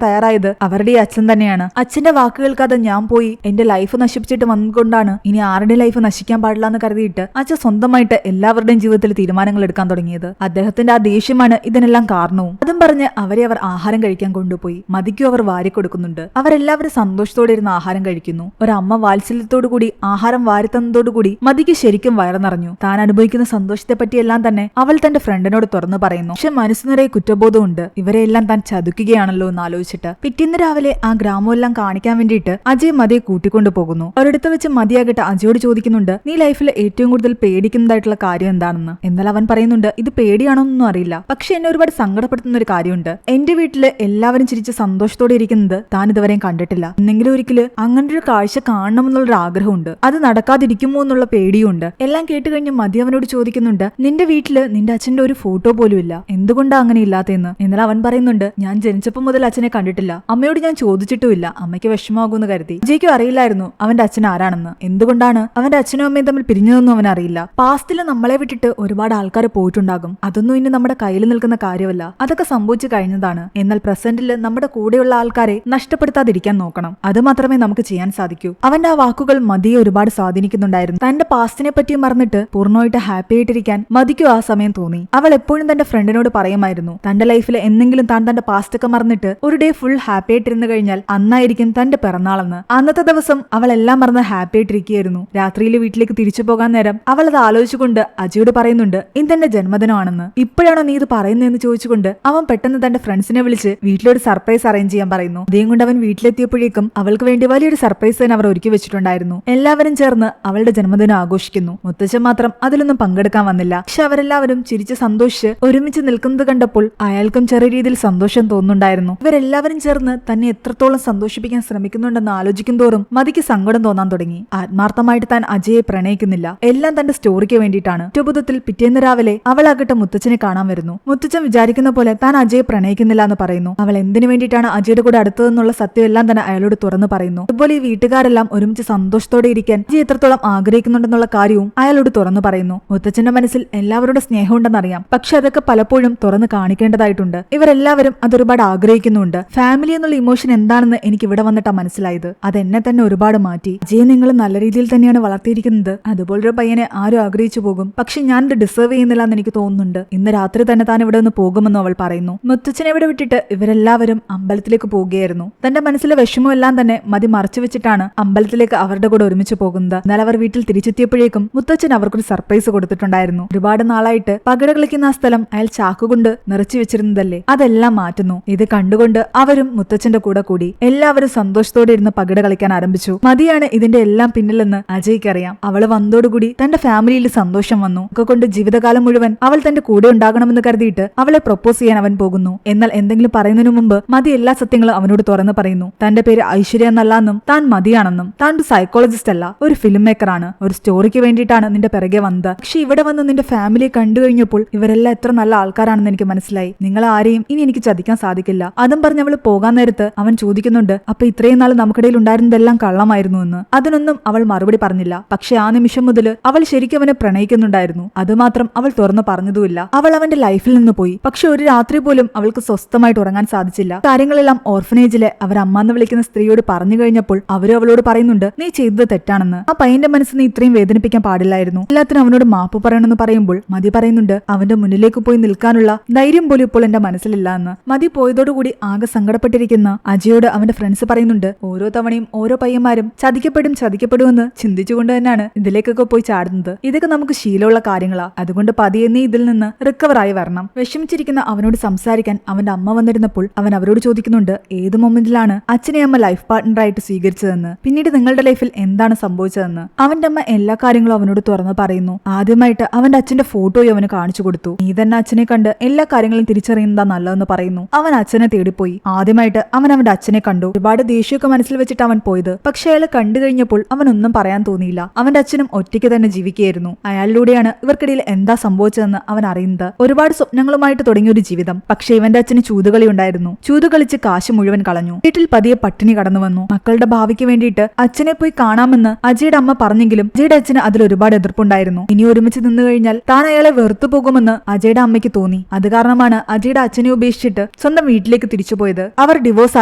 തയ്യാറായത് അവരുടെ അച്ഛൻ തന്നെയാണ്. അച്ഛന്റെ വാക്കുകൾക്കാതെ ഞാൻ പോയി എന്റെ ലൈഫ് നശിപ്പിച്ചിട്ട് വന്നുകൊണ്ടാണ് ഇനി ആരുടെ ലൈഫ് നശിക്കാൻ പാടില്ല എന്ന് കരുതിയിട്ട് അച്ഛൻ സ്വന്തമായിട്ട് എല്ലാവരുടെയും ജീവിതത്തിൽ തീരുമാനങ്ങൾ എടുക്കാൻ തുടങ്ങിയത്. അദ്ദേഹത്തിന്റെ ആ ദേഷ്യമാണ് ഇതിനെല്ലാം കാരണവും. അതും പറഞ്ഞ് അവർ ആഹാരം കഴിക്കാൻ കൊണ്ടുപോയി. മതിക്കും അവർ വാരി കൊടുക്കുന്നുണ്ട്. അവരെല്ലാവരും സന്തോഷത്തോടെ ഇരുന്ന് ആഹാരം കഴിക്കുന്നു. ഒരമ്മ വാത്സല്യത്തോടു കൂടി ആഹാരം വാരിത്തന്നതോടുകൂടി മതിക്ക് ശരിക്കും വയറ് നിറഞ്ഞു. താൻ അനുഭവിക്കുന്ന സന്തോഷത്തെ പറ്റിയെല്ലാം തന്നെ അവൾ തന്റെ ഫ്രണ്ടിനോട് തുറന്നു പറയുന്നു. പക്ഷെ മനസ്സു നിറയെ കുറ്റബോധമുണ്ട്. ഇവരെല്ലാം താൻ ചതുക്കുകയാണല്ലോ എന്ന് ആലോചിച്ചിട്ട് പിറ്റേന്ന് രാവിലെ ആ ഗ്രാമമെല്ലാം കാണിക്കാൻ വേണ്ടിയിട്ട് അജയ് മതിയെ കൂട്ടിക്കൊണ്ടു പോകുന്നു. ഒരിടത്ത് വെച്ച് മതിയാകട്ടെ അജയോട് ചോദിക്കുന്നുണ്ട്, നീ ലൈഫിൽ ഏറ്റവും കൂടുതൽ പേടിക്കുന്നതായിട്ടുള്ള കാര്യം എന്താണെന്ന്. എന്നാൽ അവൻ പറയുന്നുണ്ട്, ഇത് പേടിയാണോന്നൊന്നും അറിയില്ല, പക്ഷെ എന്നെ ഒരുപാട് സങ്കടപ്പെടുത്തുന്ന ഒരു കാര്യമുണ്ട്. എന്റെ വീട്ടില് എല്ലാവരും ചിരിച്ച് സന്തോഷത്തോടെ ഇരിക്കുന്നത് താൻ ഇതുവരെയും കണ്ടിട്ടില്ല. എന്തെങ്കിലും ഒരിക്കല് അങ്ങനെ ഒരു കാഴ്ച കാണണമെന്നുള്ളൊരു ആഗ്രഹമുണ്ട്. അത് നടക്കാതിരിക്കുമോ എന്നുള്ള പേടിയുണ്ട്. എല്ലാം കേട്ടുകഴിഞ്ഞ് മതി അവനോട് ചോദിക്കുന്നുണ്ട്, നിന്റെ വീട്ടില് നിന്റെ അച്ഛന്റെ ഒരു ഫോട്ടോ പോലും ഇല്ല, എന്തുകൊണ്ടാ അങ്ങനെ ഇല്ലാത്തെന്ന്. എന്നാൽ അവൻ പറയുന്നുണ്ട്, ഞാൻ ജനിച്ചപ്പോൾ മുതൽ അച്ഛനെ കണ്ടിട്ടില്ല, അമ്മയോട് ഞാൻ ചോദിച്ചിട്ടുമില്ല, അമ്മയ്ക്ക് വിഷമമാകുമെന്ന് കരുതി. അജയ്ക്കും അറിയില്ലായിരുന്നു അവന്റെ അച്ഛൻ ആരാണെന്ന്. എന്തുകൊണ്ടാണ് അവന്റെ അച്ഛനും അമ്മയും തമ്മിൽ പിരിഞ്ഞതെന്നും അവൻ അറിയില്ല. പാസ്റ്റില് നമ്മളെ വിട്ടിട്ട് ഒരുപാട് ആൾക്കാർ പോയിട്ടുണ്ടാകും. അതൊന്നും ഇനി നമ്മുടെ കയ്യിൽ നിൽക്കുന്ന കാര്യമല്ല, അതൊക്കെ സംഭവിച്ചു കഴിഞ്ഞതാണ്. എന്നാൽ പ്രസന്റില് നമ്മുടെ കൂടെയുള്ള ആൾക്കാരെ നഷ്ടപ്പെടുത്താതിരിക്കാൻ നോക്കണം. അത് മാത്രമേ നമുക്ക് ചെയ്യാൻ സാധിക്കൂ. അവന്റെ ആ വാക്കുകൾ മതിയെ ഒരുപാട് സ്വാധീനിക്കുന്നുണ്ടായിരുന്നു. തന്റെ പാസ്റ്റിനെ പറ്റി മറന്നിട്ട് പൂർണ്ണമായിട്ട് ഹാപ്പി ആയിട്ടിരിക്കാൻ മതിക്കും ആ സമയം തോന്നി. അവൾ എപ്പോഴും തന്റെ ഫ്രണ്ടിനോട് പറയുമായിരുന്നു, തന്റെ ലൈഫിൽ എന്തെങ്കിലും താൻ തന്റെ പാസ്റ്റ് ഒക്കെ മറന്നിട്ട് ഒരു ഡേ ഫുൾ ഹാപ്പി ആയിട്ടിരുന്നു കഴിഞ്ഞാൽ അന്നായിരിക്കും തന്റെ പിറന്നാളെന്ന്. അന്നത്തെ ദിവസം അവൾ എല്ലാം മറന്ന് ഹാപ്പി ആയിട്ടിരിക്കുകയായിരുന്നു. രാത്രിയിൽ വീട്ടിലേക്ക് തിരിച്ചു പോകാൻ നേരം അവൾ അത് ആലോചിച്ചുകൊണ്ട് അജയോട് പറയുന്നുണ്ട്, ഇതെന്റെ ജന്മദിനമാണെന്ന്. ഇപ്പോഴാണോ നീ ഇത് പറയുന്നതെന്ന് ചോദിച്ചുകൊണ്ട് അവൻ പെട്ടെന്ന് തന്റെ ഫ്രണ്ട്സിനെ വിളിച്ച് വീട്ടിലൊരു സർപ്രൈസ് അറേഞ്ച് ചെയ്യാൻ പറയുന്നു. ഇതേം കൊണ്ട് അവൻ വീട്ടിലെത്തിയപ്പോഴേക്കും അവൾക്ക് വേണ്ടി വലിയൊരു സർപ്രൈസ് തന്നെ അവർ ഒരുക്കി വെച്ചിട്ടുണ്ടായിരുന്നു. എല്ലാവരും ചേർന്ന് അവളുടെ ജന്മദിനം ആഘോഷിക്കുന്നു. മുത്തച്ഛൻ മാത്രം അതിലൊന്നും പങ്കെടുക്കാൻ വന്നില്ല. പക്ഷെ അവരെല്ലാവരും ചിരിച്ച് സന്തോഷിച്ച് ഒരുമിച്ച് നിൽക്കുന്നത് കണ്ടപ്പോൾ അയാൾക്കും ചെറിയ രീതിയിൽ സന്തോഷം തോന്നുന്നുണ്ടായിരുന്നു. ഇവരെല്ലാവരും ചേർന്ന് തന്നെ എത്രത്തോളം സന്തോഷിപ്പിക്കാൻ ശ്രമിക്കുന്നുണ്ടെന്ന് ആലോചിക്കും തോറും മതിക്ക് സങ്കടം തോന്നാൻ തുടങ്ങി. ആത്മാർത്ഥമായിട്ട് താൻ അജയെ പ്രണയിക്കുന്നില്ല, എല്ലാം തന്റെ സ്റ്റോറിക്ക് വേണ്ടിയിട്ടാണ്. കുറ്റബോധത്തിൽ പിറ്റേന്ന് രാവിലെ അവളാകട്ടെ മുത്തച്ഛനെ കാണാൻ വരുന്നു. മുത്തച്ഛൻ വിചാരിക്കുന്ന പോലെ താൻ അജയെ പ്രണയിക്കുന്നില്ല എന്ന് പറയുന്നു. അവൾ എന്തിനു വേണ്ടിയിട്ടാണ് അജയുടെ കൂടെ അടുത്തതെന്നുള്ള സത്യം എല്ലാം തന്നെ അയാളോട് തുറന്നു പറയുന്നു. അതുപോലെ ഈ വീട്ടുകാരെല്ലാം ഒരുമിച്ച് സന്തോഷത്തോടെ ഇരിക്കാൻ അജയ് എത്രത്തോളം ആഗ്രഹിക്കുന്നുണ്ടെന്നുള്ള കാര്യവും അയാളോട് തുറന്നു പറയുന്നു. മുത്തച്ഛന്റെ മനസ്സിൽ എല്ലാവരുടെ സ്നേഹമുണ്ടെന്നറിയാം, പക്ഷെ അതൊക്കെ പലപ്പോഴും തുറന്നു കാണിക്കേണ്ടതായിട്ടുണ്ട്. ഇവരെല്ലാവരും അതൊരുപാട് ആഗ്രഹിക്കുന്നുണ്ട്. ഫാമിലി എന്നുള്ള ഇമോഷൻ എന്താണെന്ന് എനിക്ക് ഇവിടെ വന്നിട്ടാ മനസ്സിലായത്. അത് എന്നെ തന്നെ ഒരുപാട് മാറ്റി. അജയ് നിങ്ങൾ നല്ല രീതിയിൽ തന്നെയാണ് വളർത്തിയിരിക്കുന്നത്. അതുപോലൊരു പയ്യനെ ആരും ആഗ്രഹിച്ചു പോകും, പക്ഷെ ഞാനിത് ഡിസേർവ് ചെയ്യുന്നില്ല എന്ന് എനിക്ക് തോന്നുന്നുണ്ട്. ഇന്ന് രാത്രി തന്നെ താൻ ഇവിടെ നിന്ന് പോകുമെന്നും അവൾ പറയുന്നു. മുത്തച്ഛനെ ഇവിടെ വിട്ടിട്ട് ഇവരെല്ലാവരും അമ്പലത്തിലേക്ക് പോവുകയായിരുന്നു. തന്റെ മനസ്സിലെ വിഷമമെല്ലാം തന്നെ മതി മറച്ചു വെച്ചിട്ടാണ് അമ്പലത്തിലേക്ക് അവരുടെ കൂടെ ഒരുമിച്ച് പോകുന്നത്. എന്നാൽ അവർ വീട്ടിൽ തിരിച്ചെത്തിയപ്പോഴേക്കും മുത്തച്ഛൻ അവർക്കൊരു സർപ്രൈസ് കൊടുത്തിട്ടുണ്ടായിരുന്നു. ഒരുപാട് നാളായിട്ട് പകട കളിക്കുന്ന ആ സ്ഥലം അയാൾ ചാക്കുകൊണ്ട് നിറച്ചു വെച്ചിരുന്നതല്ലേ, അതെല്ലാം മാറ്റുന്നു. ഇത് കണ്ടുകൊണ്ട് അവരും മുത്തച്ഛന്റെ കൂടെ കൂടി എല്ലാവരും സന്തോഷത്തോടെ ഇരുന്ന് പകട കളിക്കാൻ ആരംഭിച്ചു. മതിയാണ് ഇതിന്റെ എല്ലാം പിന്നിലെന്ന് അജയ്ക്ക് അറിയാം. അവള് വന്നതോടുകൂടി തന്റെ ഫാമിലിയിൽ സന്തോഷം വന്നു. ഒക്കെ കൊണ്ട് ജീവിതകാലം മുഴുവൻ അവൾ തന്റെ കൂടെ ഉണ്ടാകണമെന്ന് കരുതിയിട്ട് അവളെ പ്രൊപ്പോസ് ചെയ്യാൻ അവൻ പോകുന്നു. എന്നാൽ എന്തെങ്കിലും പറയുന്നതിനു മുമ്പ് മതി എല്ലാ സത്യങ്ങളും അവനോട് തുറന്നു പറയുന്നു. തന്റെ പേര് ഐശ്വര്യ എന്നല്ലാന്നും താൻ മതിയാണെന്നും താൻ ഒരു സൈക്കോളജിസ്റ്റ് അല്ല, ഒരു ഫിലിം മേക്കർ ആണ്, ഒരു സ്റ്റോറിക്ക് വേണ്ടിയിട്ടാണ് നിന്റെ പിറകെ വന്നത്. പക്ഷെ ഇവിടെ വന്ന് നിന്റെ ഫാമിലിയെ കണ്ടു കഴിഞ്ഞപ്പോൾ ഇവരെല്ലാം എത്ര നല്ല ആൾക്കാരാണെന്ന് എനിക്ക് മനസ്സിലായി. നിങ്ങൾ ആരെയും ഇനി എനിക്ക് ചതിക്കാൻ സാധിക്കില്ല. അതും പറഞ്ഞ് അവൾ പോകാൻ നേരത്ത് അവൻ ചോദിക്കുന്നുണ്ട്, അപ്പൊ ഇത്രയും നാൾ നമുക്കിടയിൽ ഉണ്ടായിരുന്നതെല്ലാം കള്ളമായിരുന്നു എന്ന്. അതിനൊന്നും അവൾ മറുപടി പറഞ്ഞില്ല. പക്ഷെ ആ നിമിഷം മുതൽ അവൾ ശരിക്കും അവനെ പ്രണയിക്കുന്നുണ്ടായിരുന്നു. അതുമാത്രം അവൾ തുറന്നു പറഞ്ഞതുമില്ല. അവൾ അവന്റെ ലൈഫിൽ നിന്ന് പോയി. പക്ഷെ ഒരു രാത്രി പോലും അവൾക്ക് സ്വസ്ഥമായിട്ട് ഉറങ്ങാൻ സാധിച്ചില്ല. കാര്യങ്ങളെല്ലാം ഓർഫനേജിലെ അവർ അമ്മാന്ന് വിളിക്കുന്ന സ്ത്രീയോട് പറഞ്ഞു കഴിഞ്ഞപ്പോൾ അവരും അവളോട് പറയുന്നുണ്ട്, നീ ചെയ്തത് തെറ്റാണെന്ന്. ആ പയ്യന്റെ മനസ്സ് നീ ഇത്രയും വേദനിപ്പിക്കാൻ പാടില്ലായിരുന്നു. എല്ലാത്തിനും അവനോട് മാപ്പ് പറയണമെന്ന് പറയുമ്പോൾ മതി പറയുന്നുണ്ട്, അവന്റെ മുന്നിലേക്ക് പോയി നിൽക്കാനുള്ള ധൈര്യം പോലും ഇപ്പോൾ എന്റെ മനസ്സിലില്ല എന്ന്. മതി പോയതോടുകൂടി ആകെ സങ്കടപ്പെട്ടിരിക്കുന്ന അജയോട് അവന്റെ ഫ്രണ്ട്സ് പറയുന്നുണ്ട്, ഓരോ തവണയും ഓരോ പയ്യന്മാരും ചതിക്കപ്പെടുമെന്ന് ചിന്തിച്ചുകൊണ്ട് തന്നെയാണ് ഇതിലേക്കൊക്കെ പോയി ചാടുന്നത്. ഇതൊക്കെ നമുക്ക് ശീലമുള്ള കാര്യങ്ങളാ. അതുകൊണ്ട് പതിയെ നീ ഇതിൽ നിന്ന് റിക്കവർ ആയി വരണം. വിഷമിച്ചിരിക്കുന്ന അവനോട് സംസാരിക്കാൻ അവന്റെ അമ്മ വന്നിരുന്നപ്പോൾ അവൻ അവരോട് ചോദിക്കുന്നുണ്ട്, ഏത് മൊമെന്റിലാണ് അച്ഛനെ അമ്മ ലൈഫ് പാർട്ട്ണറായിട്ട് സ്വീകരിച്ചതെന്ന്, പിന്നീട് നിങ്ങളുടെ ലൈഫിൽ എന്താണ് സംഭവിച്ചതെന്ന്. അവന്റെ അമ്മ എല്ലാ കാര്യങ്ങളും അവനോട് തുറന്നു പറയുന്നു. ആദ്യമായിട്ട് അവന്റെ അച്ഛന്റെ ഫോട്ടോയും അവന് കാണിച്ചു കൊടുത്തു. നീ തന്നെ അച്ഛനെ കണ്ട് എല്ലാ കാര്യങ്ങളും തിരിച്ചറിയുന്നതാ നല്ലതെന്ന് പറയുന്നു. അവൻ അച്ഛനെ തേടിപ്പോയി. ആദ്യമായിട്ട് അവൻ അവന്റെ അച്ഛനെ കണ്ടു. ഒരുപാട് ദേഷ്യമൊക്കെ മനസ്സിൽ വെച്ചിട്ട് അവൻ പോയത്. പക്ഷെ അയാൾ കണ്ടു കഴിഞ്ഞപ്പോൾ അവനൊന്നും പറയാൻ തോന്നിയില്ല. അവന്റെ അച്ഛനും ഒറ്റയ്ക്ക് തന്നെ ജീവിക്കുകയായിരുന്നു. അയാളിലൂടെയാണ് ഇവർക്കിടയിൽ എന്താ സംഭവിച്ചതെന്ന് അവൻ അറിയുന്നത്. ഒരുപാട് സ്വപ്നങ്ങളുമായിട്ട് തുടങ്ങിയ ഒരു ജീവിതം. പക്ഷെ ഇവന്റെ അച്ഛന് ചൂതുകളി ഉണ്ടായിരുന്നു. ചൂതുകളിച്ച് കാശ് മുഴുവൻ കളഞ്ഞു. വീട്ടിൽ പതിയെ പട്ടിണി കടന്നു വന്നു. മക്കളുടെ ഭാവിക്ക് വേണ്ടിയിട്ട് അച്ഛനെ പോയി കാണാമെന്ന് അജയുടെ അമ്മ പറഞ്ഞെങ്കിലും അജയുടെ അച്ഛന് അതിൽ ഒരുപാട് എതിർപ്പുണ്ടായിരുന്നു. ഇനി ഒരുമിച്ച് നിന്നു കഴിഞ്ഞാൽ താൻ അയാളെ വെറുത്തു പോകുമെന്ന് അജയുടെ അമ്മയ്ക്ക് തോന്നി. അത് കാരണമാണ് അജയുടെ അച്ഛനെ ഉപേക്ഷിച്ചിട്ട് സ്വന്തം വീട്ടിലേക്ക് തിരിച്ചുപോയത്. അവർ ഡിവോഴ്സ്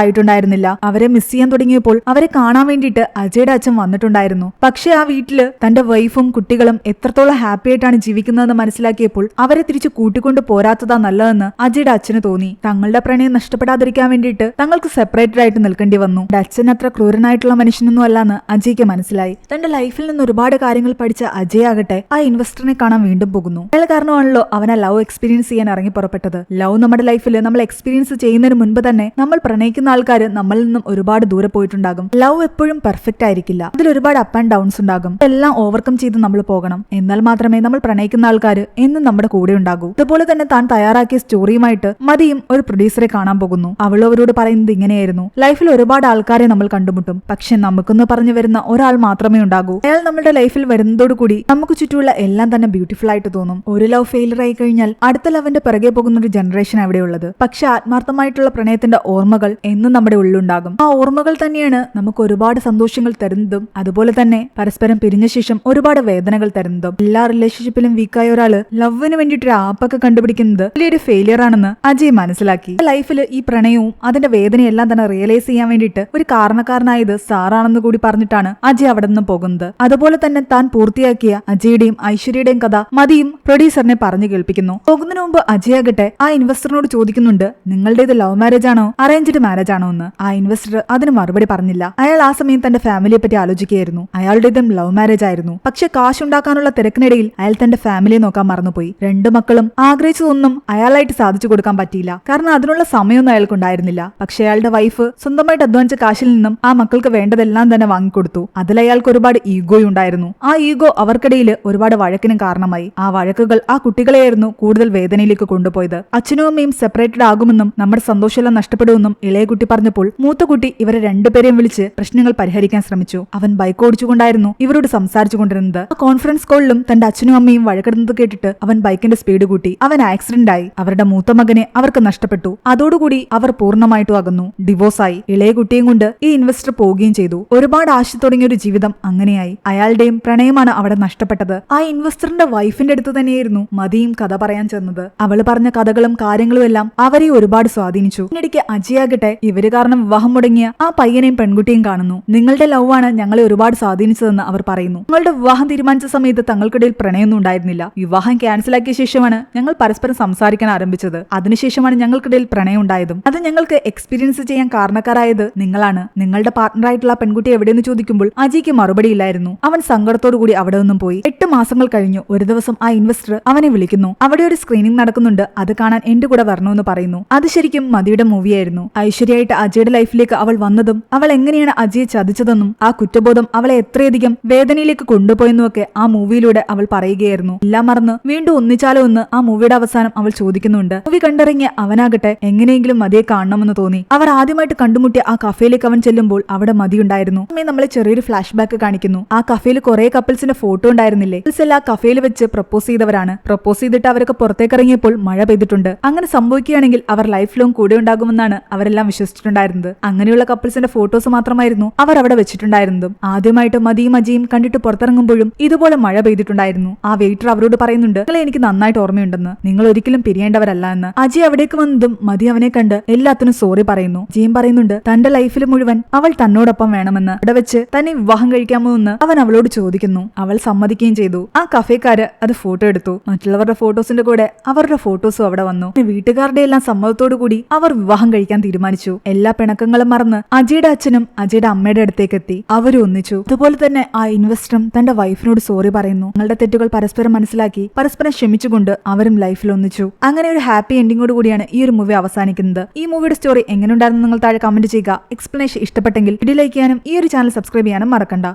ആയിട്ടുണ്ടായിരുന്നില്ല. അവരെ മിസ് ചെയ്യാൻ തുടങ്ങിയപ്പോൾ അവരെ കാണാൻ വേണ്ടിയിട്ട് അജയുടെ അച്ഛൻ വന്നിട്ടുണ്ടായിരുന്നു. പക്ഷേ ആ വീട്ടില് തന്റെ വൈഫും കുട്ടികളും എത്രത്തോളം ഹാപ്പി ആയിട്ടാണ് ജീവിക്കുന്നതെന്ന് മനസ്സിലാക്കിയപ്പോൾ അവരെ തിരിച്ചു കൂട്ടിക്കൊണ്ട് പോരാത്തതാ നല്ലതെന്ന് അജയുടെ അച്ഛന് തോന്നി. തങ്ങളുടെ പ്രണയം നഷ്ടപ്പെടാതിരിക്കാൻ വേണ്ടിയിട്ട് തങ്ങൾക്ക് സെപ്പറേറ്റഡ് ആയിട്ട് നിൽക്കേണ്ടി വന്നു. അച്ഛൻ അത്ര ക്രൂരനായിട്ടുള്ള മനുഷ്യനൊന്നും അല്ലാന്ന് അജയ്ക്ക് മനസ്സിലായി. തന്റെ ലൈഫിൽ നിന്ന് ഒരുപാട് കാര്യങ്ങൾ പഠിച്ച അജയ് ആകട്ടെ ആ ഇൻവെസ്റ്ററിനെ കാണാൻ വീണ്ടും പോകുന്നു. അയാൾ കാരണമാണല്ലോ അവനെ ലവ് എക്സ്പീരിയൻസ് ചെയ്യാൻ ഇറങ്ങി പുറപ്പെട്ടത്. ലവ് നമ്മുടെ ലൈഫിൽ നമ്മൾ എക്സ്പീരിയൻസ് ചെയ്യുന്നതിന് മുൻപ് തന്നെ നമ്മൾ പ്രണയിക്കുന്ന ആൾക്കാർ നമ്മളിൽ നിന്നും ഒരുപാട് ദൂരെ പോയിട്ടുണ്ടാകും. ലവ് എപ്പോഴും പെർഫെക്റ്റ് ആയിരിക്കില്ല. അതിൽ ഒരുപാട് അപ്പ് ആൻഡ് ഡൗൺസ് ഉണ്ടാകും. എല്ലാം ഓവർകം ചെയ്ത് നമ്മൾ പോകണം. എന്നാൽ മാത്രമേ നമ്മൾ പ്രണയിക്കുന്ന ആൾക്കാർ എന്നും നമ്മുടെ കൂടെ ഉണ്ടാകൂ. ഇതുപോലെ തന്നെ താൻ തയ്യാറാക്കിയ സ്റ്റോറിയുമായിട്ട് മതിയും ഒരു പ്രൊഡ്യൂസറെ കാണാൻ പോകുന്നു. അവൾ അവരോട് പറയുന്നത് ഇങ്ങനെയായിരുന്നു: ലൈഫിൽ ഒരുപാട് ആൾക്കാരെ നമ്മൾ കണ്ടുമുട്ടും, പക്ഷെ നമുക്കെന്ന് പറഞ്ഞു വരുന്ന ഒരാൾ മാത്രമേ ഉണ്ടാകൂ. അയാൾ നമ്മുടെ ലൈഫിൽ വരുന്നതോടുകൂടി നമുക്ക് ചുറ്റുമുള്ള എല്ലാം തന്നെ ബ്യൂട്ടിഫുൾ ആയിട്ട് തോന്നും. ഒരു ലവ് ഫെയിലിയർ ആയി കഴിഞ്ഞാൽ അടുത്ത ലവിന്റെ പിറകെ പോകുന്ന ഒരു ജനറേഷൻ അവിടെയുള്ളത്. പക്ഷെ ആത്മാർത്ഥമായിട്ടുള്ള പ്രണയത്തിന്റെ ഓർമ്മകൾ എന്നും നമ്മുടെ ഉള്ളിലുണ്ടാകും. ആ ഓർമ്മകൾ തന്നെയാണ് നമുക്ക് ഒരുപാട് സന്തോഷങ്ങൾ തരുന്നതും അതുപോലെ തന്നെ പരസ്പരം പിരിഞ്ഞ ശേഷം ഒരുപാട് വേദനകൾ തരുന്നതും. എല്ലാ റിലേഷൻഷിപ്പിലും വീക്കായ ഒരാള് ലവിന് വേണ്ടിയിട്ട് ഒരു ആപ്പൊക്കെ കണ്ടുപിടിക്കുന്നത് വലിയൊരു ഫെയിലിയർ ആണെന്ന് അജയ് മനസ്സിലാക്കി. ലൈഫിൽ ഈ പ്രണയവും അതിന്റെ വേദനയെല്ലാം തന്നെ റിയലൈസ് ചെയ്യാൻ വേണ്ടിയിട്ട് ഒരു കാരണക്കാരനായത് സാറാണെന്ന് കൂടി പറഞ്ഞിട്ടാണ് അജയ് അവിടെ നിന്ന് പോകുന്നത്. അതുപോലെ തന്നെ താൻ പൂർത്തിയാക്കിയ അജയുടെയും ഐശ്വര്യയുടെയും കഥ മതിയും പ്രൊഡ്യൂസറിനെ പറഞ്ഞു കേൾപ്പിക്കുന്നു. പോകുന്നതിന് മുമ്പ് അജയ് ആകട്ടെ ആ ഇൻവെസ്റ്ററിനോട് ചോദിക്കുന്നുണ്ട്, നിങ്ങളുടേത് ലവ് മാരേജ് ആണോ അറേഞ്ച്ഡ് മാരേജ് ആണോ എന്ന്. ആ ഇൻവെസ്റ്റർ അതിന് മറുപടി പറഞ്ഞില്ല. അയാൾ ആ സമയം തന്റെ ഫാമിലിയെ പറ്റി ആലോചിക്കുകയായിരുന്നു. അയാളുടേതും ലവ് മാരേജ് ആയിരുന്നു. പക്ഷെ കാശുണ്ടാക്കാനുള്ള തിരക്കിനിടയിൽ അയാൾ തന്റെ ഫാമിലിയെ നോക്കാൻ മറന്നുപോയി. 2 മക്കളും ആഗ്രഹിച്ചതൊന്നും അയാളായിട്ട് സാധിച്ചു കൊടുക്കാൻ പറ്റിയില്ല. കാരണം അതിനുള്ള സമയമൊന്നും അയാൾക്കുണ്ടായിരുന്നില്ല. പക്ഷെ അയാളുടെ വൈഫ് സ്വന്തമായിട്ട് അധ്വാനിച്ച കാശിൽ നിന്നും ആ മക്കൾക്ക് വേണ്ടതെല്ലാം തന്നെ വാങ്ങിക്കൊടുത്തു. അതിൽ അയാൾക്ക് ഒരുപാട് ഈഗോയും ഉണ്ടായിരുന്നു. ആ ഈഗോ അവർക്കിടയിൽ ഒരുപാട് വഴക്കിനും കാരണമായി. ആ വഴക്കുകൾ ആ കുട്ടികളെയായിരുന്നു കൂടുതൽ വേദനയിലേക്ക് കൊണ്ടുപോയത്. അച്ഛനും അമ്മയും സെപ്പറേറ്റഡ് ആകുമെന്നും നമ്മുടെ സന്തോഷമെല്ലാം നഷ്ടപ്പെടുമെന്നും ഇളയ കുട്ടി പറഞ്ഞപ്പോൾ മൂത്ത കുട്ടി ഇവരെ 2 പേരെയും വിളിച്ച് പ്രശ്നങ്ങൾ പരിഹരിക്കാൻ ശ്രമിച്ചു. അവൻ ബൈക്ക് ഓടിച്ചുകൊണ്ടായിരുന്നു ഇവരോട് സംസാരിച്ചു കൊണ്ടിരുന്നത്. ആ കോൺഫറൻസ് കോളിലും തന്റെ അച്ഛനും അമ്മയും വഴക്കിടുന്നത് കേട്ടിട്ട് അവൻ ബൈക്കിന്റെ സ്പീഡ് കൂട്ടി. അവൻ ആക്സിഡന്റ് ആയി. അവരുടെ മൂത്ത മകനെ അവർക്ക് നഷ്ടപ്പെട്ടു. അതോടുകൂടി അവർ പൂർണ്ണമായിട്ടും അകന്നു. ഡിവോഴ്സായി. ഇളയ കുട്ടിയും കൊണ്ട് ഈ ഇൻവെസ്റ്റർ പോവുകയും ചെയ്തു. ഒരുപാട് ആശ തുടങ്ങിയ ഒരു ജീവിതം അങ്ങനെയായി. അയാളുടെയും പ്രണയമാണ് അവിടെ നഷ്ടപ്പെട്ടത്. ആ ഇൻവെസ്റ്ററിന്റെ വൈഫിന്റെ അടുത്ത് തന്നെയായിരുന്നു മതിയും കഥ പറയാൻ ചെന്നത്. അവള് പറഞ്ഞ കഥകളും കാര്യങ്ങളും എല്ലാം അവരെ ഒരുപാട് സ്വാധീനിച്ചു. ഇതിനിടയ്ക്ക് അജയാകട്ടെ ഇവര് കാരണം വിവാഹം മുടങ്ങിയ ആ പയ്യനെയും പെൺകുട്ടിയും കാണുന്നു. നിങ്ങളുടെ ലവ് ആണ് ഞങ്ങളെ ഒരുപാട് സ്വാധീനിച്ചതെന്ന് അവർ പറയുന്നു. നിങ്ങളുടെ വിവാഹം തീരുമാനിച്ച സമയത്ത് തങ്ങൾക്കിടയിൽ പ്രണയമൊന്നും ഉണ്ടായിരുന്നില്ല. വിവാഹം ക്യാൻസലാക്കിയ ശേഷമാണ് ഞങ്ങൾ പരസ്പരം സംസാരിക്കാൻ ആരംഭിച്ചത്. അതിനുശേഷമാണ് ഞങ്ങൾക്കിടയിൽ പ്രണയം ഉണ്ടായതും. അത് ഞങ്ങൾക്ക് എക്സ്പീരിയൻസ് ചെയ്യാൻ കാരണക്കാരായത് നിങ്ങളാണ്. നിങ്ങളുടെ പാർട്ട്ണറായിട്ടുള്ള പെൺകുട്ടി എവിടെയെന്ന് ചോദിക്കുമ്പോൾ അജയ്ക്ക് മറുപടിയില്ലായിരുന്നു. അവൻ സങ്കടത്തോടു കൂടി അവിടെ നിന്നും പോയി. 8 മാസങ്ങൾ കഴിഞ്ഞു. ഒരു ദിവസം ആ ഇൻവെസ്റ്റർ അവനെ വിളിക്കുന്നു. അവിടെ ഒരു സ്ക്രീനിംഗ് നടക്കുന്നുണ്ട്. അത് കാണാൻ എന്റെ കൂടെ വരണമെന്ന് പറയുന്നു. അത് ശരിക്കും മതിയുടെ മൂവിയായിരുന്നു. ഐശ്വര്യയായിട്ട് അജയുടെ ലൈഫിലേക്ക് അവൾ വന്നതും അവൾ എങ്ങനെയാണ് അജയെ ചതിച്ചതെന്നും ആ കുറ്റബോധം അവളെ എത്രയധികം വേദനയിലേക്ക് കൊണ്ടുപോയെന്നുമൊക്കെ ആ മൂവിയിലൂടെ അവൾ പറയുകയായിരുന്നു. എല്ലാം മറന്ന് വീണ്ടും ഒന്നിച്ചാലോ എന്ന് ആ മൂവിയുടെ അവസാനം അവൾ ചോദിക്കുന്നുണ്ട്. മൂവി കണ്ടിറങ്ങിയ അവനാകട്ടെ എങ്ങനെയെങ്കിലും മതിയെ കാണണമെന്ന് തോന്നി. അവർ ആദ്യമായിട്ട് കണ്ടുമുട്ടിയ ആ കഫേയിലേക്ക് അവൻ ചെല്ലുമ്പോൾ അവിടെ മതിയുണ്ടായിരുന്നു. നമ്മളെ ചെറിയൊരു ഫ്ലാഷ് ബാക്ക് കാണിക്കുന്നു. ആ കഫേയിൽ കുറെ കപ്പിൾസിന്റെ ഫോട്ടോ ഉണ്ടായിരുന്നില്ലേ? കപ്പിൾസ് ആ കഫേയിൽ വെച്ച് പ്രപ്പോസ് ചെയ്തവരാണ്. പ്രപ്പോസ് ചെയ്തിട്ട് അവരൊക്കെ പുറത്തേക്ക് ഇറങ്ങിയപ്പോൾ മഴ പെയ്തിട്ടുണ്ട്. അങ്ങനെ സംഭവിക്കുകയാണെങ്കിൽ അവർ ലൈഫ് ലോങ് കൂടെ ഉണ്ടാകുമെന്നാണ് അവരെല്ലാം വിശ്വസിച്ചിട്ടുണ്ടായിരുന്നത്. അങ്ങനെയുള്ള കപ്പിൾസിന്റെ ഫോട്ടോസ് മാത്രമായിരുന്നു അവർ അവിടെ വെച്ചിട്ടുണ്ടായിരുന്നതും. ആദ്യമായിട്ട് മതിയും അജയും കണ്ടിട്ട് പുറത്തിറങ്ങുമ്പോഴും ഇതുപോലെ മഴ പെയ്തിട്ടുണ്ടായിരുന്നു. ആ വെയിറ്റർ അവരോട് പറയുന്നുണ്ട്, നിങ്ങളെ എനിക്ക് നന്നായിട്ട് ഓർമ്മയുണ്ടെന്ന്, നിങ്ങൾ ഒരിക്കലും പിരിയേണ്ടവരല്ല എന്ന്. അജയ് അവിടേക്ക് വന്നതും മതി അവനെ കണ്ട് എല്ലാത്തിനും സോറി പറയുന്നു. ജയും പറയുന്നുണ്ട് തന്റെ ലൈഫിൽ മുഴുവൻ അവൾ തന്നോടൊപ്പം വേണമെന്ന്. അവിടെ വെച്ച് തന്നെ വിവാഹം കഴിക്കാമോ എന്ന് അവൻ അവളോട് ചോദിക്കുന്നു. അവൾ സമ്മതിക്കുകയും ചെയ്തു. ആ കഫേക്കാര് അത് ഫോട്ടോ എടുത്തു. മറ്റുള്ളവരുടെ ഫോട്ടോസിന്റെ കൂടെ അവരുടെ ഫോട്ടോസും അവിടെ വന്നു. വീട്ടുകാരുടെ എല്ലാം സമ്മതത്തോടു കൂടി അവർ വിവാഹം കഴിക്കാൻ തീരുമാനിച്ചു. എല്ലാ പിണക്കങ്ങളും മറന്ന് അജയുടെ അച്ഛനും അജയുടെ അമ്മയുടെ അടുത്തേക്ക് എത്തി. അവരും ഒന്നിച്ചു. അതുപോലെ തന്നെ ആ ഇൻവെസ്റ്ററും തന്റെ വൈഫിനോട് സോറി പറയുന്നു. നിങ്ങളുടെ തെറ്റുകൾ പരസ്പരം മനസ്സിലാക്കി പരസ്പരം ക്ഷമിച്ചുകൊണ്ട് അവരും ലൈഫിൽ ഒന്നിച്ചു. അങ്ങനെ ഒരു ഹാപ്പി എൻഡിങ്ങോട് കൂടിയാണ് ഈ ഒരു മൂവി അവസാനിക്കുന്നത്. ഈ മൂവിയുടെ സ്റ്റോറി എങ്ങനെയുണ്ടായിരുന്നു നിങ്ങൾ താഴെ കമന്റ് ചെയ്യുക. എക്സ്പ്ലനേഷൻ ഇഷ്ടപ്പെട്ടെങ്കിൽ വീഡിയോ ലൈക്ക് ചെയ്യാനും ഈ ഒരു ചാനൽ സബ്സ്ക്രൈബ് ചെയ്യാനും മറക്കണ്ട.